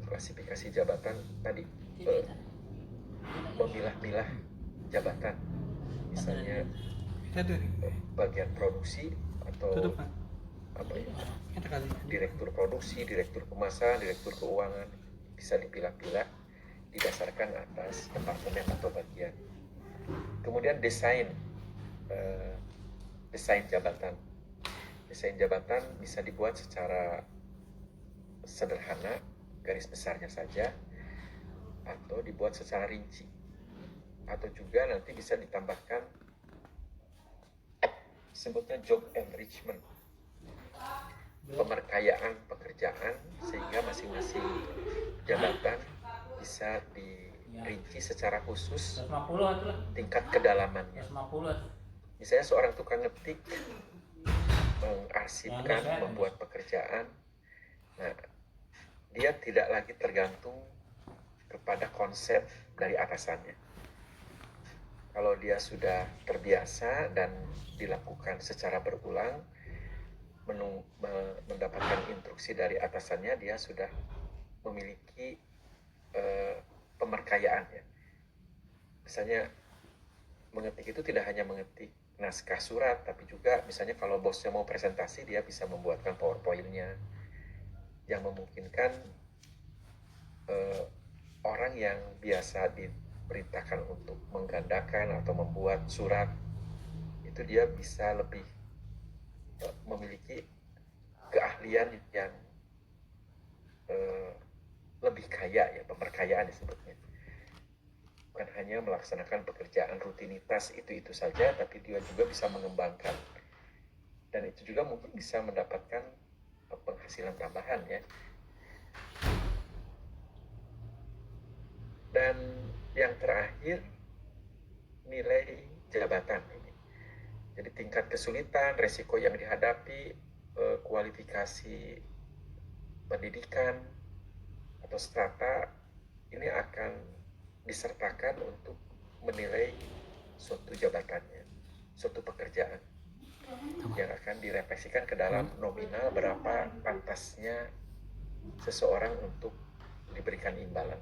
Klasifikasi jabatan tadi memilah-milah jabatan, misalnya bagian produksi atau apa ya, direktur produksi, direktur kemasan, direktur keuangan, bisa dipilah-pilah didasarkan atas departemen atau bagian. Kemudian desain jabatan. Desain jabatan bisa dibuat secara sederhana, garis besarnya saja, atau dibuat secara rinci, atau juga nanti bisa ditambahkan sebutnya job enrichment, pemerkayaan pekerjaan, sehingga masing-masing jabatan bisa dirinci secara khusus tingkat kedalamannya. Misalnya seorang tukang ngetik mengarsipkan, membuat pekerjaan, nah dia tidak lagi tergantung kepada konsep dari atasannya. Kalau dia sudah terbiasa dan dilakukan secara berulang, mendapatkan instruksi dari atasannya, dia sudah memiliki pemerkayaan ya. Misalnya mengetik itu tidak hanya mengetik naskah surat, tapi juga misalnya kalau bosnya mau presentasi, dia bisa membuatkan PowerPoint-nya yang memungkinkan orang yang biasa diperintahkan untuk menggandakan atau membuat surat itu dia bisa lebih memiliki keahlian yang lebih kaya ya, pemerkayaan disebutnya. Bukan hanya melaksanakan pekerjaan rutinitas itu saja, tapi dia juga bisa mengembangkan, dan itu juga mungkin bisa mendapatkan penghasilan tambahan ya. Dan yang terakhir, nilai jabatan ini. Jadi tingkat kesulitan, resiko yang dihadapi, kualifikasi pendidikan atau strata ini akan disertakan untuk menilai suatu jabatannya, suatu pekerjaan yang akan direfleksikan ke dalam nominal berapa pantasnya seseorang untuk diberikan imbalan.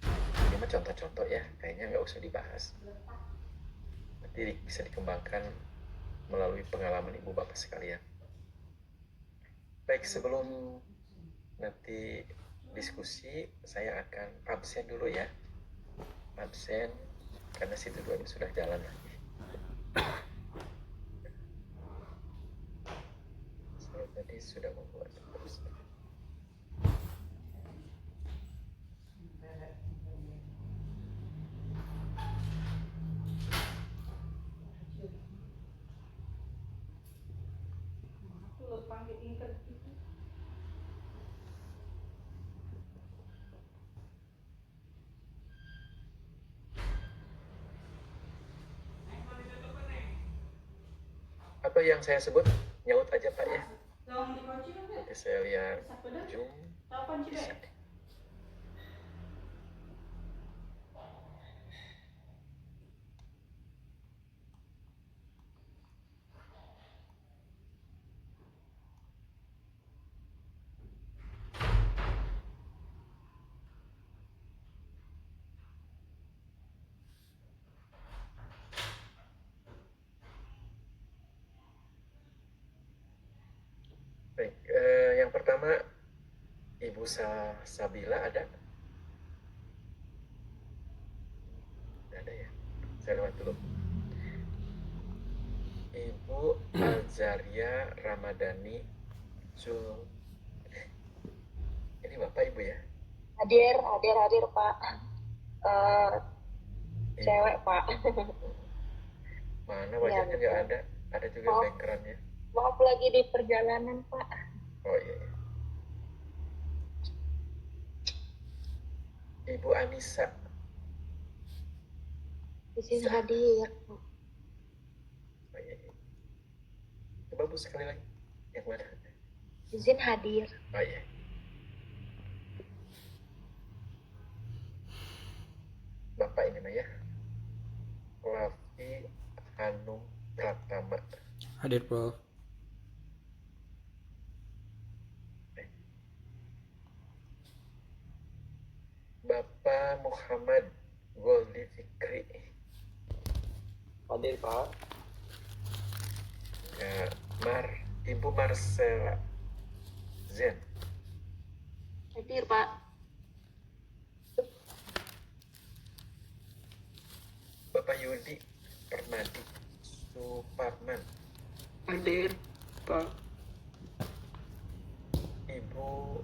Ini mah contoh-contoh ya, kayaknya nggak usah dibahas. Nanti bisa dikembangkan melalui pengalaman ibu bapak sekalian. Baik, sebelum nanti diskusi, saya akan absen dulu ya. Absen karena si tujuannya sudah jalan lagi. Saya tadi sudah membuat terus. Apa yang saya sebut nyaut aja Pak ya. Nanti saya lihat ujung bisa. Baik, yang pertama Ibu Sabila ada? Ada ya. Saya lewat dulu. Ibu Alzaria Ramadhani Zul. Ini Bapak Ibu ya? Hadir Pak. Cewek Pak. Mana wajahnya nggak ada? Ada juga Oh. backgroundnya. Maaf lagi di perjalanan Pak. Oh iya, iya. Ibu Anissa. Izin hadir. Oh iya, iya. Coba Bu sekali lagi. Yang mana? Izin hadir. Oh iya. Bapak ini mah ya. Lavi Hanum Pratama. Hadir, Prof. Bapak Muhammad Goldi Fikri. Hadir Pak. Ya, Ibu Marcella Zen. Hadir Pak. Bapak Yudi Permadi Suparman. Hadir Pak. Ibu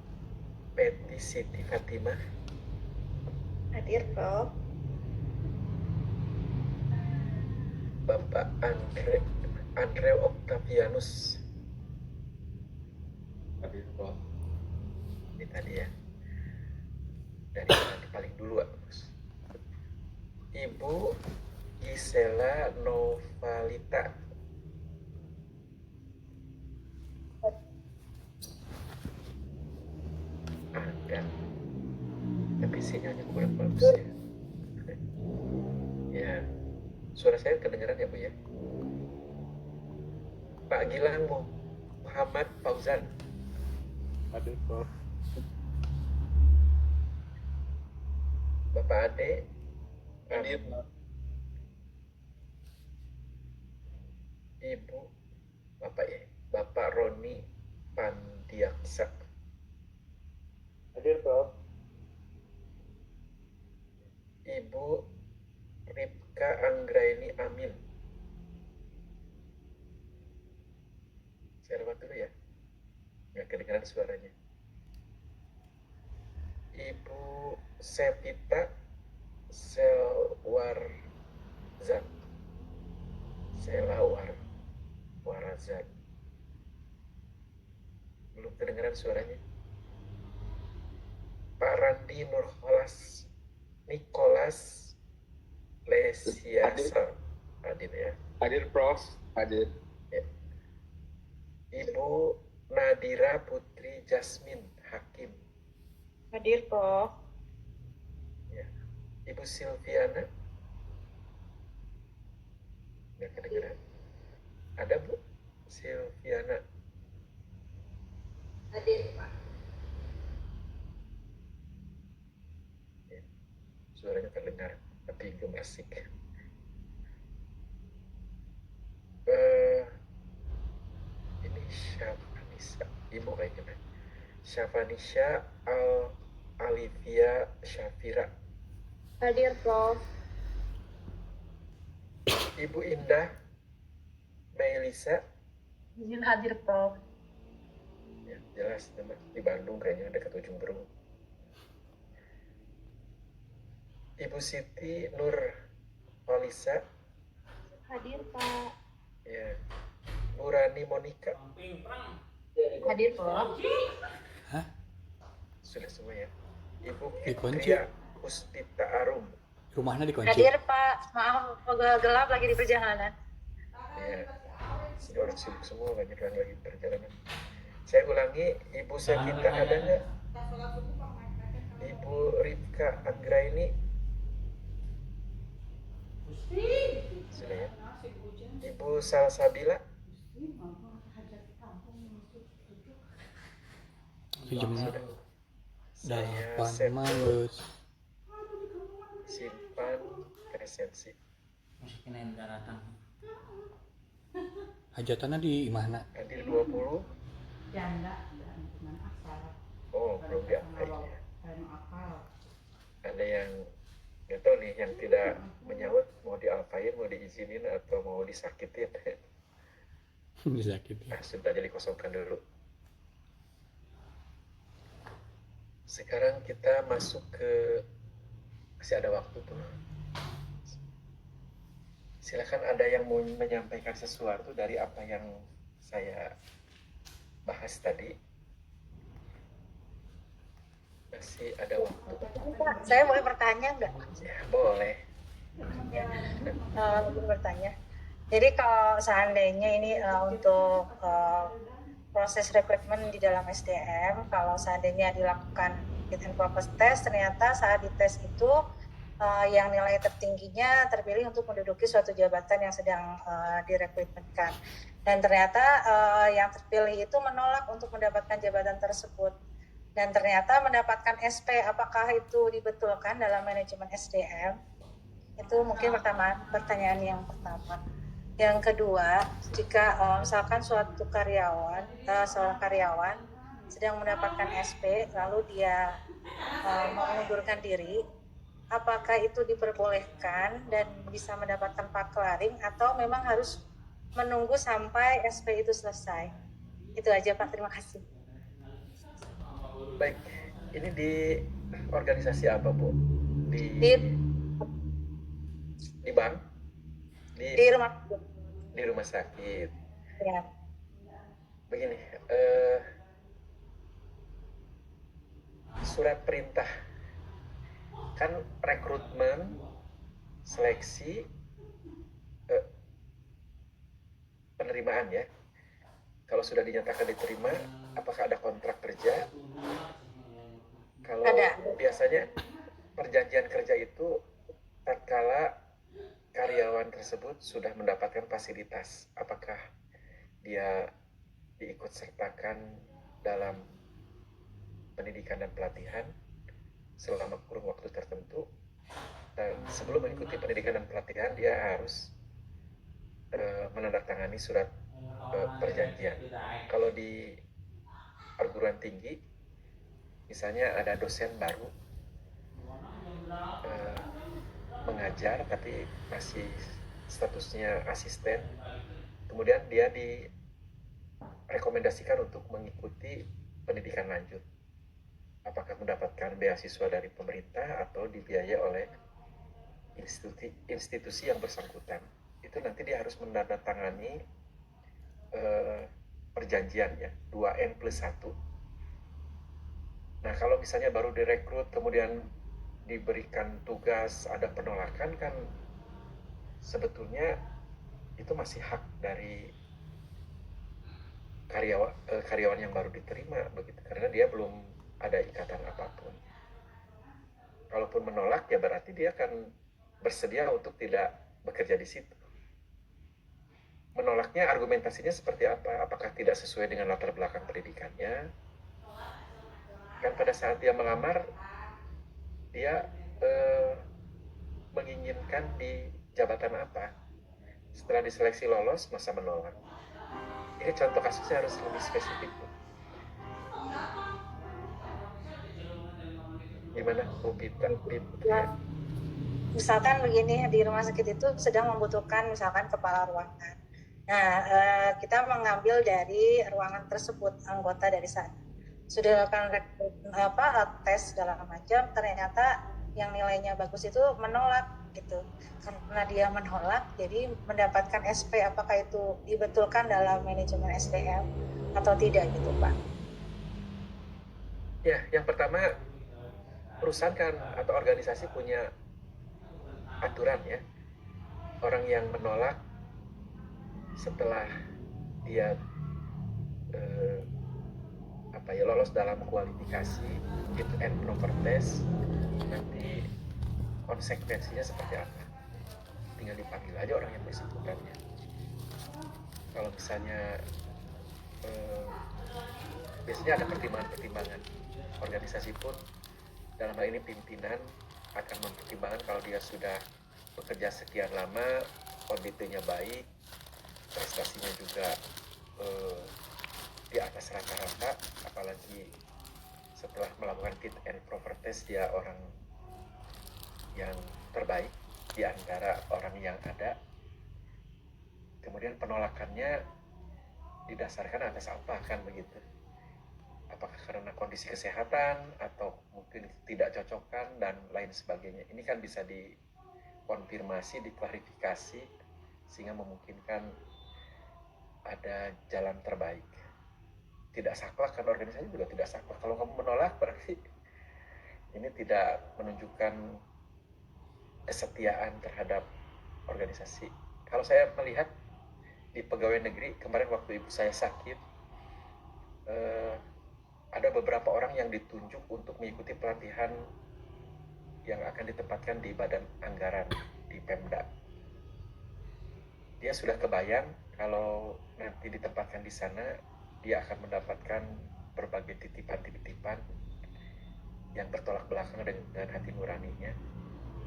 Peti Siti Fatimah. Hadir Prof. Bapak Andre Octavianus. Hadir Prof. Ini tadi ya. Dari nanti paling dulu Bos. Ibu Gisela Novalita. Ada. Tapi sinyalnya kurang bagus ya. Ya. Suara saya kedengaran ya Bu ya? Pak Gilang Muhammad Fauzan. Hadir Prof. Bapak Ade. Hadir Prof. Ibu Bapak ya. Bapak Roni Pandiaksa. Hadir Prof. Ibu Ripka Anggraini Amin. Saya lewat dulu ya. Nggak kedengaran suaranya. Ibu Sepita Selwarzan. Warazan. Belum kedengaran suaranya. Pak Randi Nicholas Lesiasa. Hadir ya. Hadir Prof. Hadir. Ya. Ibu Nadira Putri Jasmine Hakim. Hadir, Prof. Ya. Ibu Silviana, nggak kedengeran. Ada Bu Silviana? Hadir, Pak. Ya. Suaranya terdengar tapi gemersik. Ini Syafanisha, Ibu kayaknya. Syafanisha Alivia Syafira. Hadir, Prof. Ibu Indah Melisa. Izin hadir, Prof. Ya, jelas teman di Bandung kayaknya dekat ujung Berung. Ibu Siti Nur Walisa. Hadir, Pak. Ya. Bu Rani Monika. Hadir, Prof. Sudah semua ya. Ibu Dikunci. Fitria Puspita Arum. Rumahnya dikunci. Hadir, Pak. Maaf, gelap lagi di perjalanan. Ya. Ini orang sibuk semua, banyak yang lagi perjalanan. Saya ulangi, Ibu Sakita ada nggak? Ibu Rifka Anggraini. Sudah ya. Ibu Salsabila. Jam Sudah. Saya 8 set Maret. simpan presensi. Hajatannya di mana? Hadir 20. Oh, belum di-update ya. Ada yang nggak tahu nih, yang tidak menyaut mau diapain, mau diizinin atau mau disakitin. Disakiti. Nah, sudah jadi kosongkan dulu. Sekarang kita masuk ke, masih ada waktu tuh. Silakan ada yang mau menyampaikan sesuatu dari apa yang saya bahas tadi. Masih ada waktu. Pak, saya boleh bertanya nggak? Ya, boleh. Boleh bertanya. Jadi kalau seandainya ini untuk proses rekrutmen di dalam SDM, kalau seandainya dilakukan fit and proper test, ternyata saat dites itu yang nilai tertingginya terpilih untuk menduduki suatu jabatan yang sedang direkrutmenkan. Dan ternyata yang terpilih itu menolak untuk mendapatkan jabatan tersebut. Dan ternyata mendapatkan SP, apakah itu dibetulkan dalam manajemen SDM? Itu mungkin pertanyaan yang pertama. Yang kedua, jika misalkan suatu karyawan, seorang karyawan sedang mendapatkan SP, lalu dia mengundurkan diri, apakah itu diperbolehkan dan bisa mendapatkan paklaring atau memang harus menunggu sampai SP itu selesai? Itu aja Pak, terima kasih. Baik, ini di organisasi apa Bu? Di bank? Di rumah. Di rumah sakit. Ya. Begini, surat perintah kan rekrutmen, seleksi, penerimaan ya. Kalau sudah dinyatakan diterima, apakah ada kontrak kerja? Kalau Ada. biasanya perjanjian kerja itu tatkala karyawan tersebut sudah mendapatkan fasilitas, apakah dia diikut sertakan dalam pendidikan dan pelatihan selama kurun waktu tertentu, dan sebelum mengikuti pendidikan dan pelatihan dia harus menandatangani surat perjanjian. Kalau di perguruan tinggi misalnya ada dosen baru mengajar tapi masih statusnya asisten, kemudian dia direkomendasikan untuk mengikuti pendidikan lanjut, apakah mendapatkan beasiswa dari pemerintah atau dibiayai oleh institusi yang bersangkutan. Itu nanti dia harus menandatangani perjanjian ya, 2N+1. Nah kalau misalnya baru direkrut kemudian diberikan tugas ada penolakan, kan sebetulnya itu masih hak dari karyawan yang baru diterima begitu, karena dia belum ada ikatan apapun. Kalaupun menolak, ya berarti dia akan bersedia untuk tidak bekerja di situ. Menolaknya argumentasinya seperti apa? Apakah tidak sesuai dengan latar belakang pendidikannya? Kan pada saat dia melamar, dia menginginkan di jabatan apa? Setelah diseleksi lolos, masa menolak. Ini contoh kasusnya harus lebih spesifik. Gimana Bu Pita? Ya, misalkan begini, di rumah sakit itu sedang membutuhkan misalkan kepala ruangan. Nah, kita mengambil dari ruangan tersebut anggota dari sana. Sudah dilakukan tes segala macam, ternyata yang nilainya bagus itu menolak gitu. Karena dia menolak, jadi mendapatkan SP, apakah itu dibetulkan dalam manajemen SDM atau tidak gitu Pak? Ya, yang pertama perusahaan kan atau organisasi punya aturan ya. Orang yang menolak setelah dia lolos dalam kualifikasi fit and proper test, nanti konsekuensinya seperti apa? Tinggal dipanggil aja orang yang bersangkutannya. Kalau misalnya biasanya ada pertimbangan-pertimbangan. Organisasi pun dalam hal ini pimpinan akan mempertimbangkan kalau dia sudah bekerja sekian lama, kondisinya baik, prestasinya juga di atas rata-rata, apalagi setelah melakukan fit and proper test dia orang yang terbaik di antara orang yang ada. Kemudian penolakannya didasarkan atas apa kan begitu? Apakah karena kondisi kesehatan atau mungkin tidak cocokan dan lain sebagainya. Ini kan bisa dikonfirmasi, diklarifikasi sehingga memungkinkan ada jalan terbaik. Tidak saklek kan, organisasi juga tidak saklek. Kalau kamu menolak berarti ini tidak menunjukkan kesetiaan terhadap organisasi. Kalau saya melihat di pegawai negeri kemarin waktu ibu saya sakit, ada beberapa orang yang ditunjuk untuk mengikuti pelatihan yang akan ditempatkan di badan anggaran di Pemda. Dia sudah kebayang kalau nanti ditempatkan di sana, dia akan mendapatkan berbagai titipan-titipan yang bertolak belakang dengan hati nuraninya,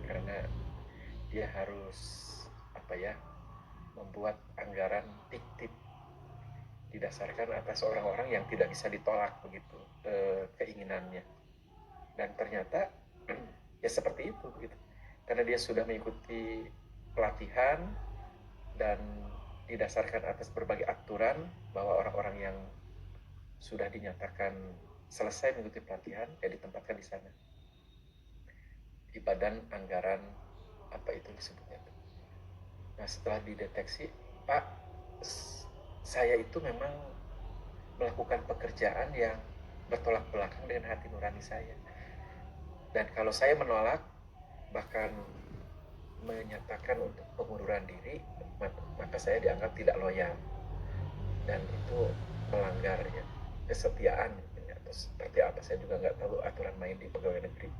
karena dia harus membuat anggaran fiktif didasarkan atas orang-orang yang tidak bisa ditolak begitu keinginannya. Dan ternyata ya seperti itu begitu. Karena dia sudah mengikuti pelatihan dan didasarkan atas berbagai aturan bahwa orang-orang yang sudah dinyatakan selesai mengikuti pelatihan ya ditempatkan di sana di badan anggaran itu disebutnya. Nah setelah dideteksi, Pak, saya itu memang melakukan pekerjaan yang bertolak belakang dengan hati nurani saya, dan kalau saya menolak bahkan menyatakan untuk pengunduran diri, maka saya dianggap tidak loyal dan itu melanggar ya kesetiaan ya, atau seperti apa saya juga nggak tahu aturan main di pegawai negeri.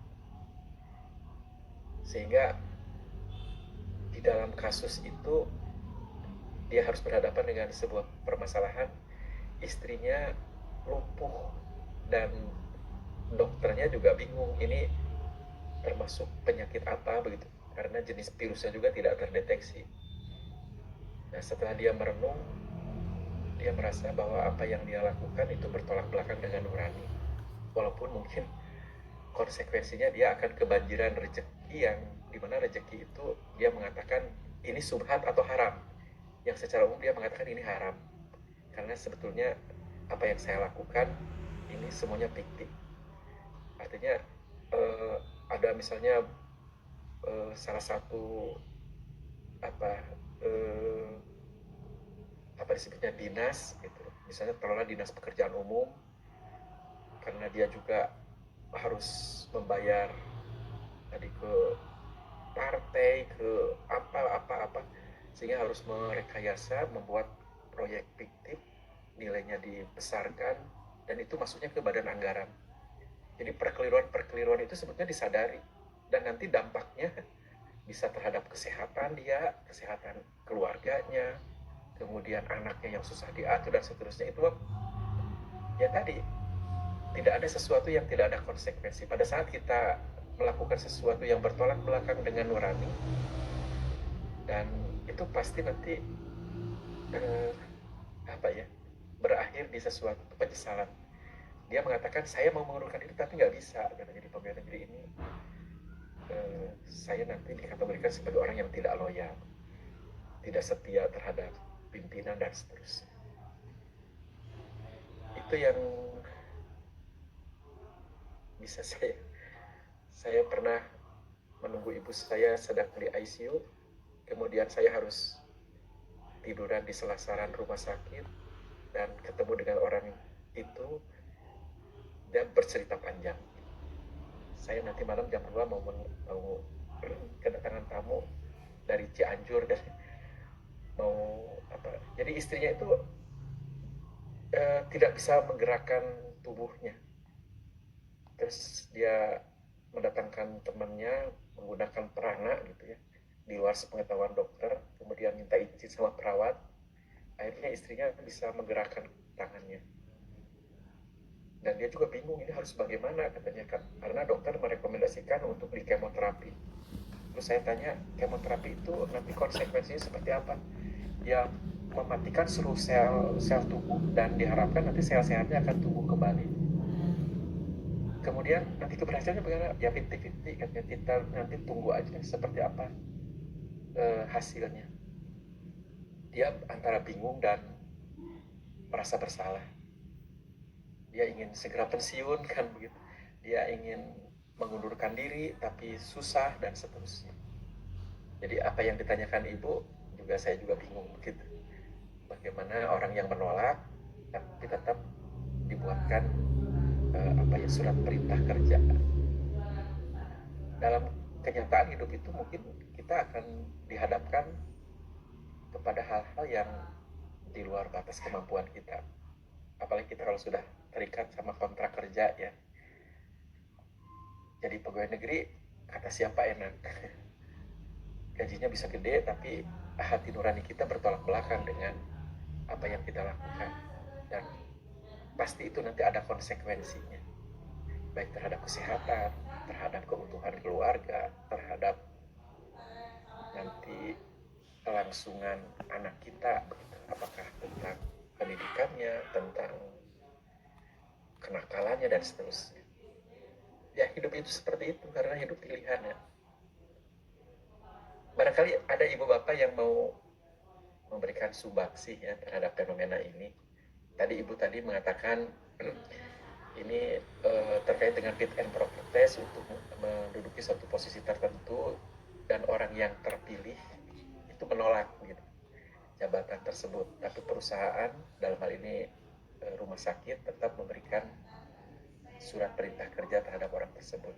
Sehingga di dalam kasus itu dia harus berhadapan dengan sebuah permasalahan, istrinya lumpuh dan dokternya juga bingung ini termasuk penyakit apa begitu, karena jenis virusnya juga tidak terdeteksi. Nah setelah dia merenung, dia merasa bahwa apa yang dia lakukan itu bertolak belakang dengan nurani, walaupun mungkin konsekuensinya dia akan kebanjiran rezeki, yang dimana rezeki itu dia mengatakan ini subhat atau haram, yang secara umum dia mengatakan ini haram, karena sebetulnya apa yang saya lakukan ini semuanya fiktif. Artinya ada misalnya salah satu disebutnya dinas gitu, misalnya taruhlah dinas pekerjaan umum, karena dia juga harus membayar tadi ke partai, ke apa sehingga harus merekayasa membuat proyek fiktif, nilainya dibesarkan, dan itu masuknya ke badan anggaran. Jadi perkeliruan itu sebetulnya disadari, dan nanti dampaknya bisa terhadap kesehatan dia, kesehatan keluarganya, kemudian anaknya yang susah diatur dan seterusnya. Itu ya tadi, tidak ada sesuatu yang tidak ada konsekuensi. Pada saat kita melakukan sesuatu yang bertolak belakang dengan nurani, dan itu pasti nanti berakhir di sesuatu penyesalan. Dia mengatakan saya mau mengundurkan diri tapi nggak bisa, karena jadi pegawai negeri ini saya nanti dikategorikan sebagai orang yang tidak loyal, tidak setia terhadap pimpinan dan seterusnya. Itu yang bisa saya pernah menunggu ibu saya sedang di ICU, kemudian saya harus tiduran di selasaran rumah sakit dan ketemu dengan orang itu dan bercerita panjang. Saya nanti malam jam 2 mau kedatangan tamu dari Cianjur dan mau jadi istrinya itu tidak bisa menggerakkan tubuhnya. Terus dia mendatangkan temannya menggunakan perana gitu ya, di luar sepengetahuan dokter, kemudian minta izin sama perawat. Akhirnya istrinya bisa menggerakkan tangannya. Dan dia juga bingung ini harus bagaimana katanya kan, karena dokter merekomendasikan untuk di kemoterapi. Terus saya tanya, kemoterapi itu nanti konsekuensinya seperti apa? Ya mematikan seluruh sel tubuh dan diharapkan nanti sel sehatnya akan tumbuh kembali. Kemudian nanti keberhasilannya bagaimana? Ya 50-50 katanya, kita nanti tunggu aja seperti apa hasilnya. Dia antara bingung dan merasa bersalah. Dia ingin segera pensiun kan begitu. Dia ingin mengundurkan diri tapi susah dan seterusnya. Jadi apa yang ditanyakan ibu juga saya juga bingung begitu. Bagaimana orang yang menolak tapi tetap dibuatkan surat perintah kerja. Dalam kenyataan hidup itu mungkin kita akan dihadapkan kepada hal-hal yang di luar batas kemampuan kita. Apalagi kita kalau sudah terikat sama kontrak kerja ya. Jadi pegawai negeri kata siapa enak. Gajinya bisa gede tapi hati nurani kita bertolak belakang dengan apa yang kita lakukan. Dan pasti itu nanti ada konsekuensinya. Baik terhadap kesehatan, terhadap keutuhan keluarga, terhadap nanti kelangsungan anak kita, apakah tentang pendidikannya, tentang kenakalannya dan seterusnya. Ya hidup itu seperti itu karena hidup pilihan ya. Barangkali ada ibu bapak yang mau memberikan sumbangsi ya terhadap fenomena ini. Tadi ibu tadi mengatakan ini terkait dengan fit and proper test untuk menduduki suatu posisi tertentu dan orang yang terpilih itu menolak gitu, jabatan tersebut, tapi perusahaan dalam hal ini rumah sakit tetap memberikan surat perintah kerja terhadap orang tersebut.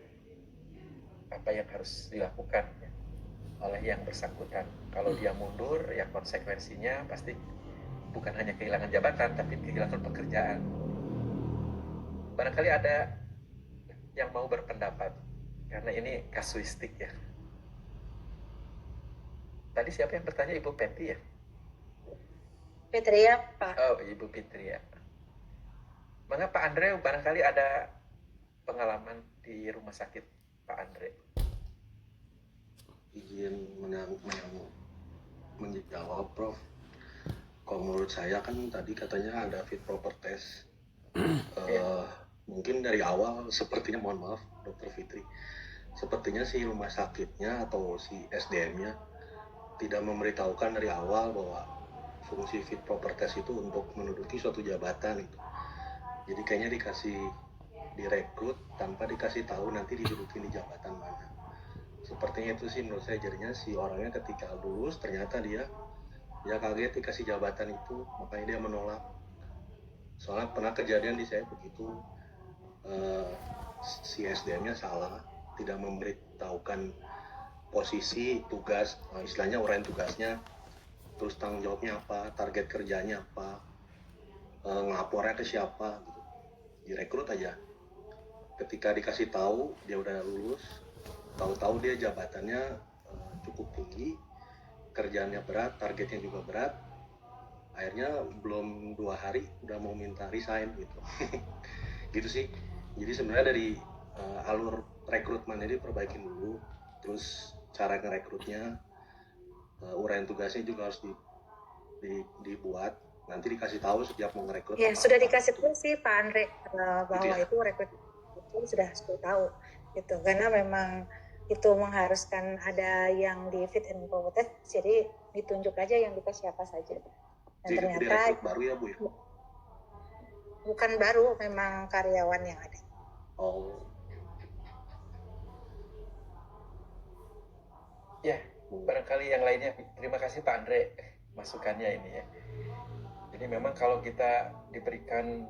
Apa yang harus dilakukan ya, oleh yang bersangkutan? Kalau dia mundur, ya konsekuensinya pasti bukan hanya kehilangan jabatan, tapi kehilangan pekerjaan. Barangkali ada yang mau berpendapat, karena ini kasuistik ya. Tadi siapa yang bertanya? Ibu Peti ya? Fitria, Pak. Oh, Ibu Fitria. Mengapa Pak Andre barangkali ada pengalaman di rumah sakit Pak Andre? Izin menjawab, Prof. Kalau menurut saya kan tadi katanya ada fit proper test. Mungkin dari awal sepertinya, mohon maaf Dr. Fitri, sepertinya si rumah sakitnya atau si SDM-nya tidak memberitahukan dari awal bahwa fungsi fit proper test itu untuk menduduki suatu jabatan itu. Jadi kayaknya direkrut tanpa dikasih tahu nanti diduduki di jabatan mana. Sepertinya itu sih menurut saya. Jadinya si orangnya ketika lulus ternyata dia kaget dikasih jabatan itu, makanya dia menolak. Soalnya pernah kejadian di saya begitu, si SDM-nya salah, tidak memberitahukan posisi, tugas, istilahnya uraian tugasnya, terus tanggung jawabnya apa, target kerjanya apa, ngelapornya ke siapa gitu. Direkrut aja. Ketika dikasih tahu dia udah lulus, tahu-tahu dia jabatannya cukup tinggi, kerjaannya berat, targetnya juga berat, akhirnya belum 2 hari udah mau minta resign gitu. Gitu sih. Jadi sebenarnya dari alur rekrutmen ini perbaikin dulu, terus cara ngerekrutnya, uraian tugasnya juga harus dibuat, nanti dikasih tahu setiap mau ngerekrut. Ya, sudah dikasih tahu sih Pak Andre bahwa Gitu ya? itu rekrutmen itu sudah tahu gitu. Karena memang itu mengharuskan ada yang di fit and proper test, jadi ditunjuk aja yang dikasih siapa saja. Dan Jadi ternyata direkrut baru ya Bu ya? bukan baru, memang karyawan yang ada. Oh, Ya, barangkali yang lainnya. Terima kasih Pak Andre masukannya ini ya. Jadi memang kalau kita diberikan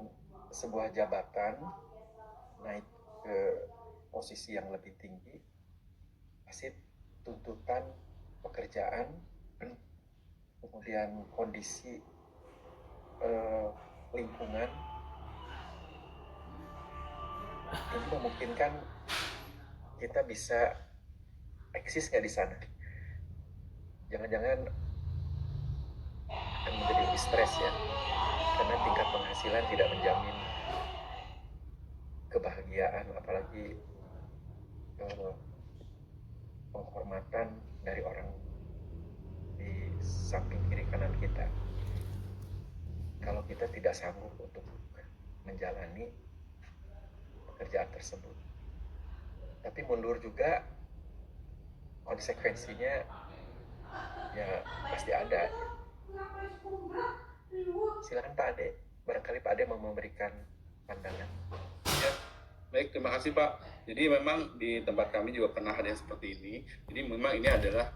sebuah jabatan naik ke posisi yang lebih tinggi, pasti tuntutan pekerjaan, kemudian kondisi lingkungan ini memungkinkan kita bisa eksis nggak di sana. Jangan-jangan akan menjadi lebih stres ya, karena tingkat penghasilan tidak menjamin kebahagiaan, apalagi penghormatan dari orang di samping kiri kanan kita. Kalau kita tidak sanggup untuk menjalani pekerjaan tersebut, tapi mundur juga konsekuensinya ya pasti ada. Silakan Pak Ade, barangkali Pak Ade mau memberikan pandangan. Ya, baik, terima kasih Pak. Jadi memang di tempat kami juga pernah ada yang seperti ini. Jadi memang ini adalah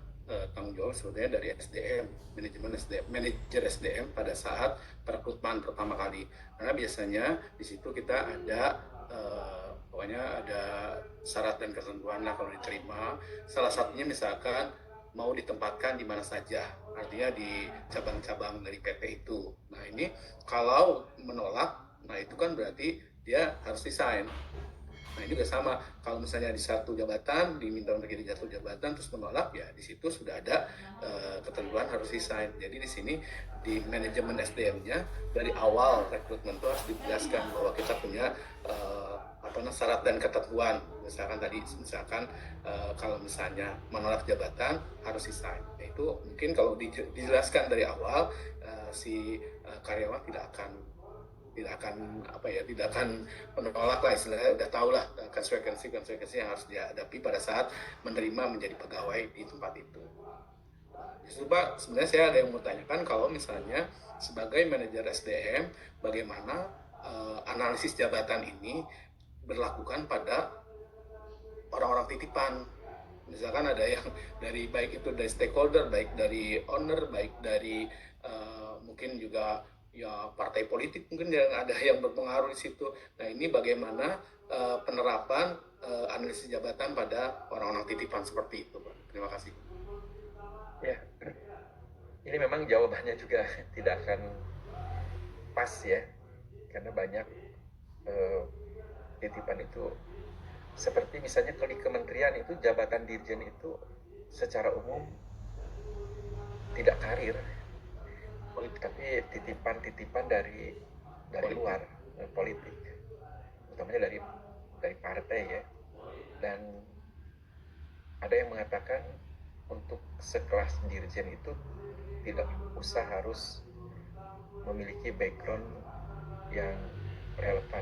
tanggung jawab sebetulnya dari SDM, manajer SDM pada saat perekrutan pertama kali. Karena biasanya di situ kita ada pokoknya ada syarat dan ketentuan lah kalau diterima. Salah satunya misalkan mau ditempatkan di mana saja, artinya di cabang-cabang dari PT itu. Nah ini kalau menolak, nah itu kan berarti dia harus resign. Nah ini juga sama, kalau misalnya di satu jabatan diminta untuk jadi satu jabatan terus menolak, ya di situ sudah ada ketentuan harus resign. Jadi di sini di manajemen SDM-nya dari awal rekrutmen itu harus dijelaskan bahwa kita punya syarat dan ketentuan. Misalkan kalau misalnya menolak jabatan harus resign. Nah, itu mungkin kalau dijelaskan dari awal si karyawan tidak akan menolak lah, istilahnya udah tahu lah konsekuensi yang harus dihadapi pada saat menerima menjadi pegawai di tempat itu. Justru Pak, sebenarnya saya ada yang mau tanyakan, kalau misalnya sebagai manajer SDM, bagaimana analisis jabatan ini berlakukan pada orang-orang titipan. Misalkan ada yang dari baik itu dari stakeholder, baik dari owner, baik dari mungkin juga ya partai politik, mungkin yang ada yang berpengaruh di situ. Nah ini bagaimana penerapan analisis jabatan pada orang-orang titipan seperti itu, Pak? Terima kasih. Ya, ini memang jawabannya juga tidak akan pas ya, karena banyak titipan itu seperti misalnya kalau di kementerian itu jabatan dirjen itu secara umum tidak karir, tapi titipan dari luar politik, utamanya dari partai ya. Dan ada yang mengatakan untuk sekelas dirjen itu tidak usah harus memiliki background yang relevan,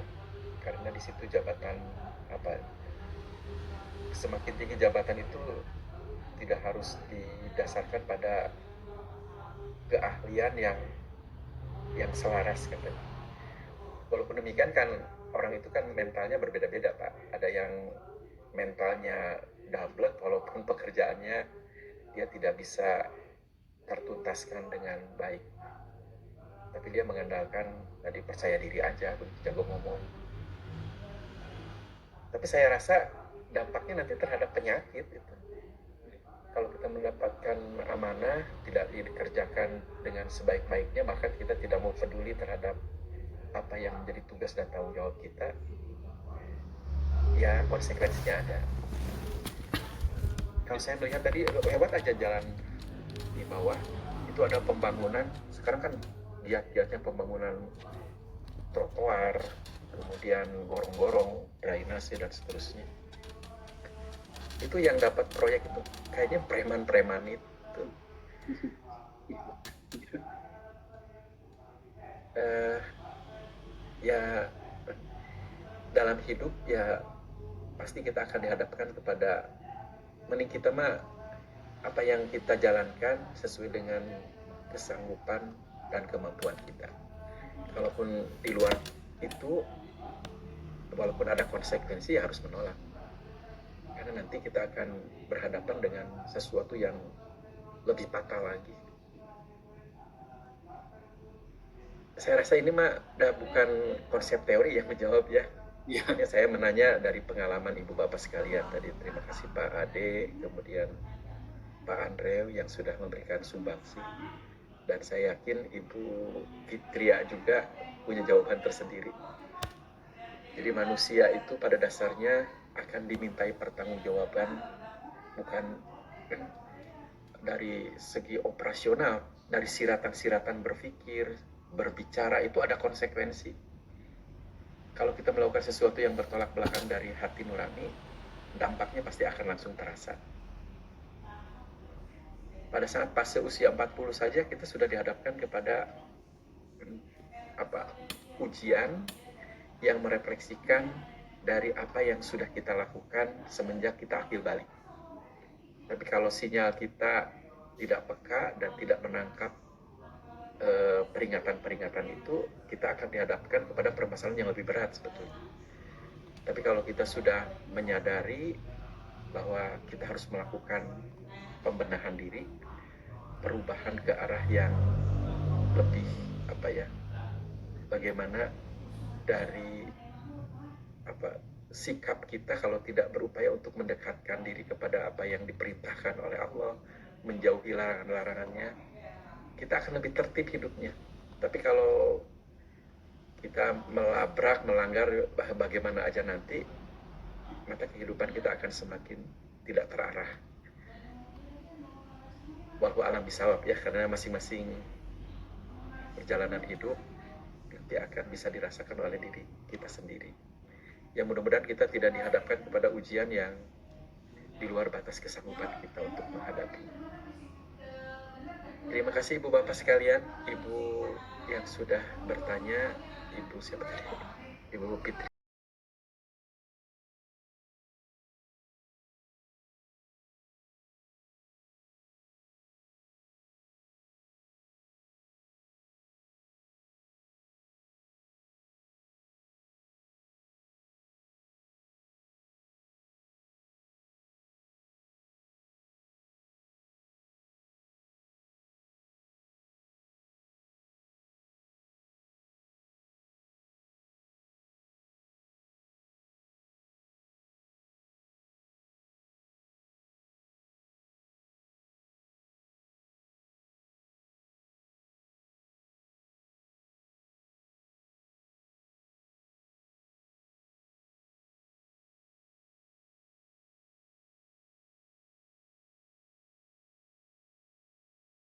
karena di situ jabatan semakin tinggi jabatan itu tidak harus didasarkan pada keahlian yang selaras katanya. Walaupun demikian kan orang itu kan mentalnya berbeda-beda Pak. Ada yang mentalnya double walaupun pekerjaannya dia tidak bisa tertuntaskan dengan baik, tapi dia mengandalkan tadi percaya diri aja, jago ngomong. Tapi saya rasa dampaknya nanti terhadap penyakit itu. Kalau kita mendapatkan amanah tidak dikerjakan dengan sebaik-baiknya, maka kita tidak mau peduli terhadap apa yang menjadi tugas dan tanggung jawab kita, ya konsekuensinya ada. Kalau saya melihat tadi lewat aja jalan di bawah itu ada pembangunan. Sekarang kan giat-giatnya pembangunan trotoar, kemudian gorong-gorong, drainase dan seterusnya. Itu yang dapat proyek itu kayaknya preman-preman itu. Ya dalam hidup ya pasti kita akan dihadapkan kepada mending kita mah apa yang kita jalankan sesuai dengan kesanggupan dan kemampuan kita. Kalaupun di luar itu, walaupun ada konsekuensi ya harus menolak. Karena nanti kita akan berhadapan dengan sesuatu yang lebih fatal lagi. Saya rasa ini mah udah bukan konsep teori yang menjawab ya. Ya, Ya, saya menanya dari pengalaman ibu bapak sekalian tadi. Terima kasih Pak Ade, kemudian Pak Andrew yang sudah memberikan sumbangsi. Dan saya yakin Ibu Fitria juga punya jawaban tersendiri. Jadi manusia itu pada dasarnya akan dimintai pertanggungjawaban bukan dari segi operasional, dari siratan-siratan berpikir, berbicara itu ada konsekuensi. Kalau kita melakukan sesuatu yang bertolak belakang dari hati nurani, dampaknya pasti akan langsung terasa. Pada saat fase usia 40 saja kita sudah dihadapkan kepada ujian yang merefleksikan dari apa yang sudah kita lakukan semenjak kita akil balik. Tapi kalau sinyal kita tidak peka dan tidak menangkap peringatan-peringatan itu, kita akan dihadapkan kepada permasalahan yang lebih berat sebetulnya. Tapi kalau kita sudah menyadari bahwa kita harus melakukan pembenahan diri, perubahan ke arah yang lebih bagaimana dari sikap kita kalau tidak berupaya untuk mendekatkan diri kepada apa yang diperintahkan oleh Allah, menjauhi larangan-larangannya, kita akan lebih tertib hidupnya. Tapi kalau kita melabrak, melanggar bagaimana aja nanti, maka kehidupan kita akan semakin tidak terarah. Wallahu a'lam bishawab ya, karena masing-masing perjalanan hidup nanti akan bisa dirasakan oleh diri kita sendiri. Yang mudah-mudahan kita tidak dihadapkan kepada ujian yang di luar batas kesanggupan kita untuk menghadapi. Terima kasih Ibu Bapak sekalian, Ibu yang sudah bertanya, Ibu siapa tadi? Ibu Fitri.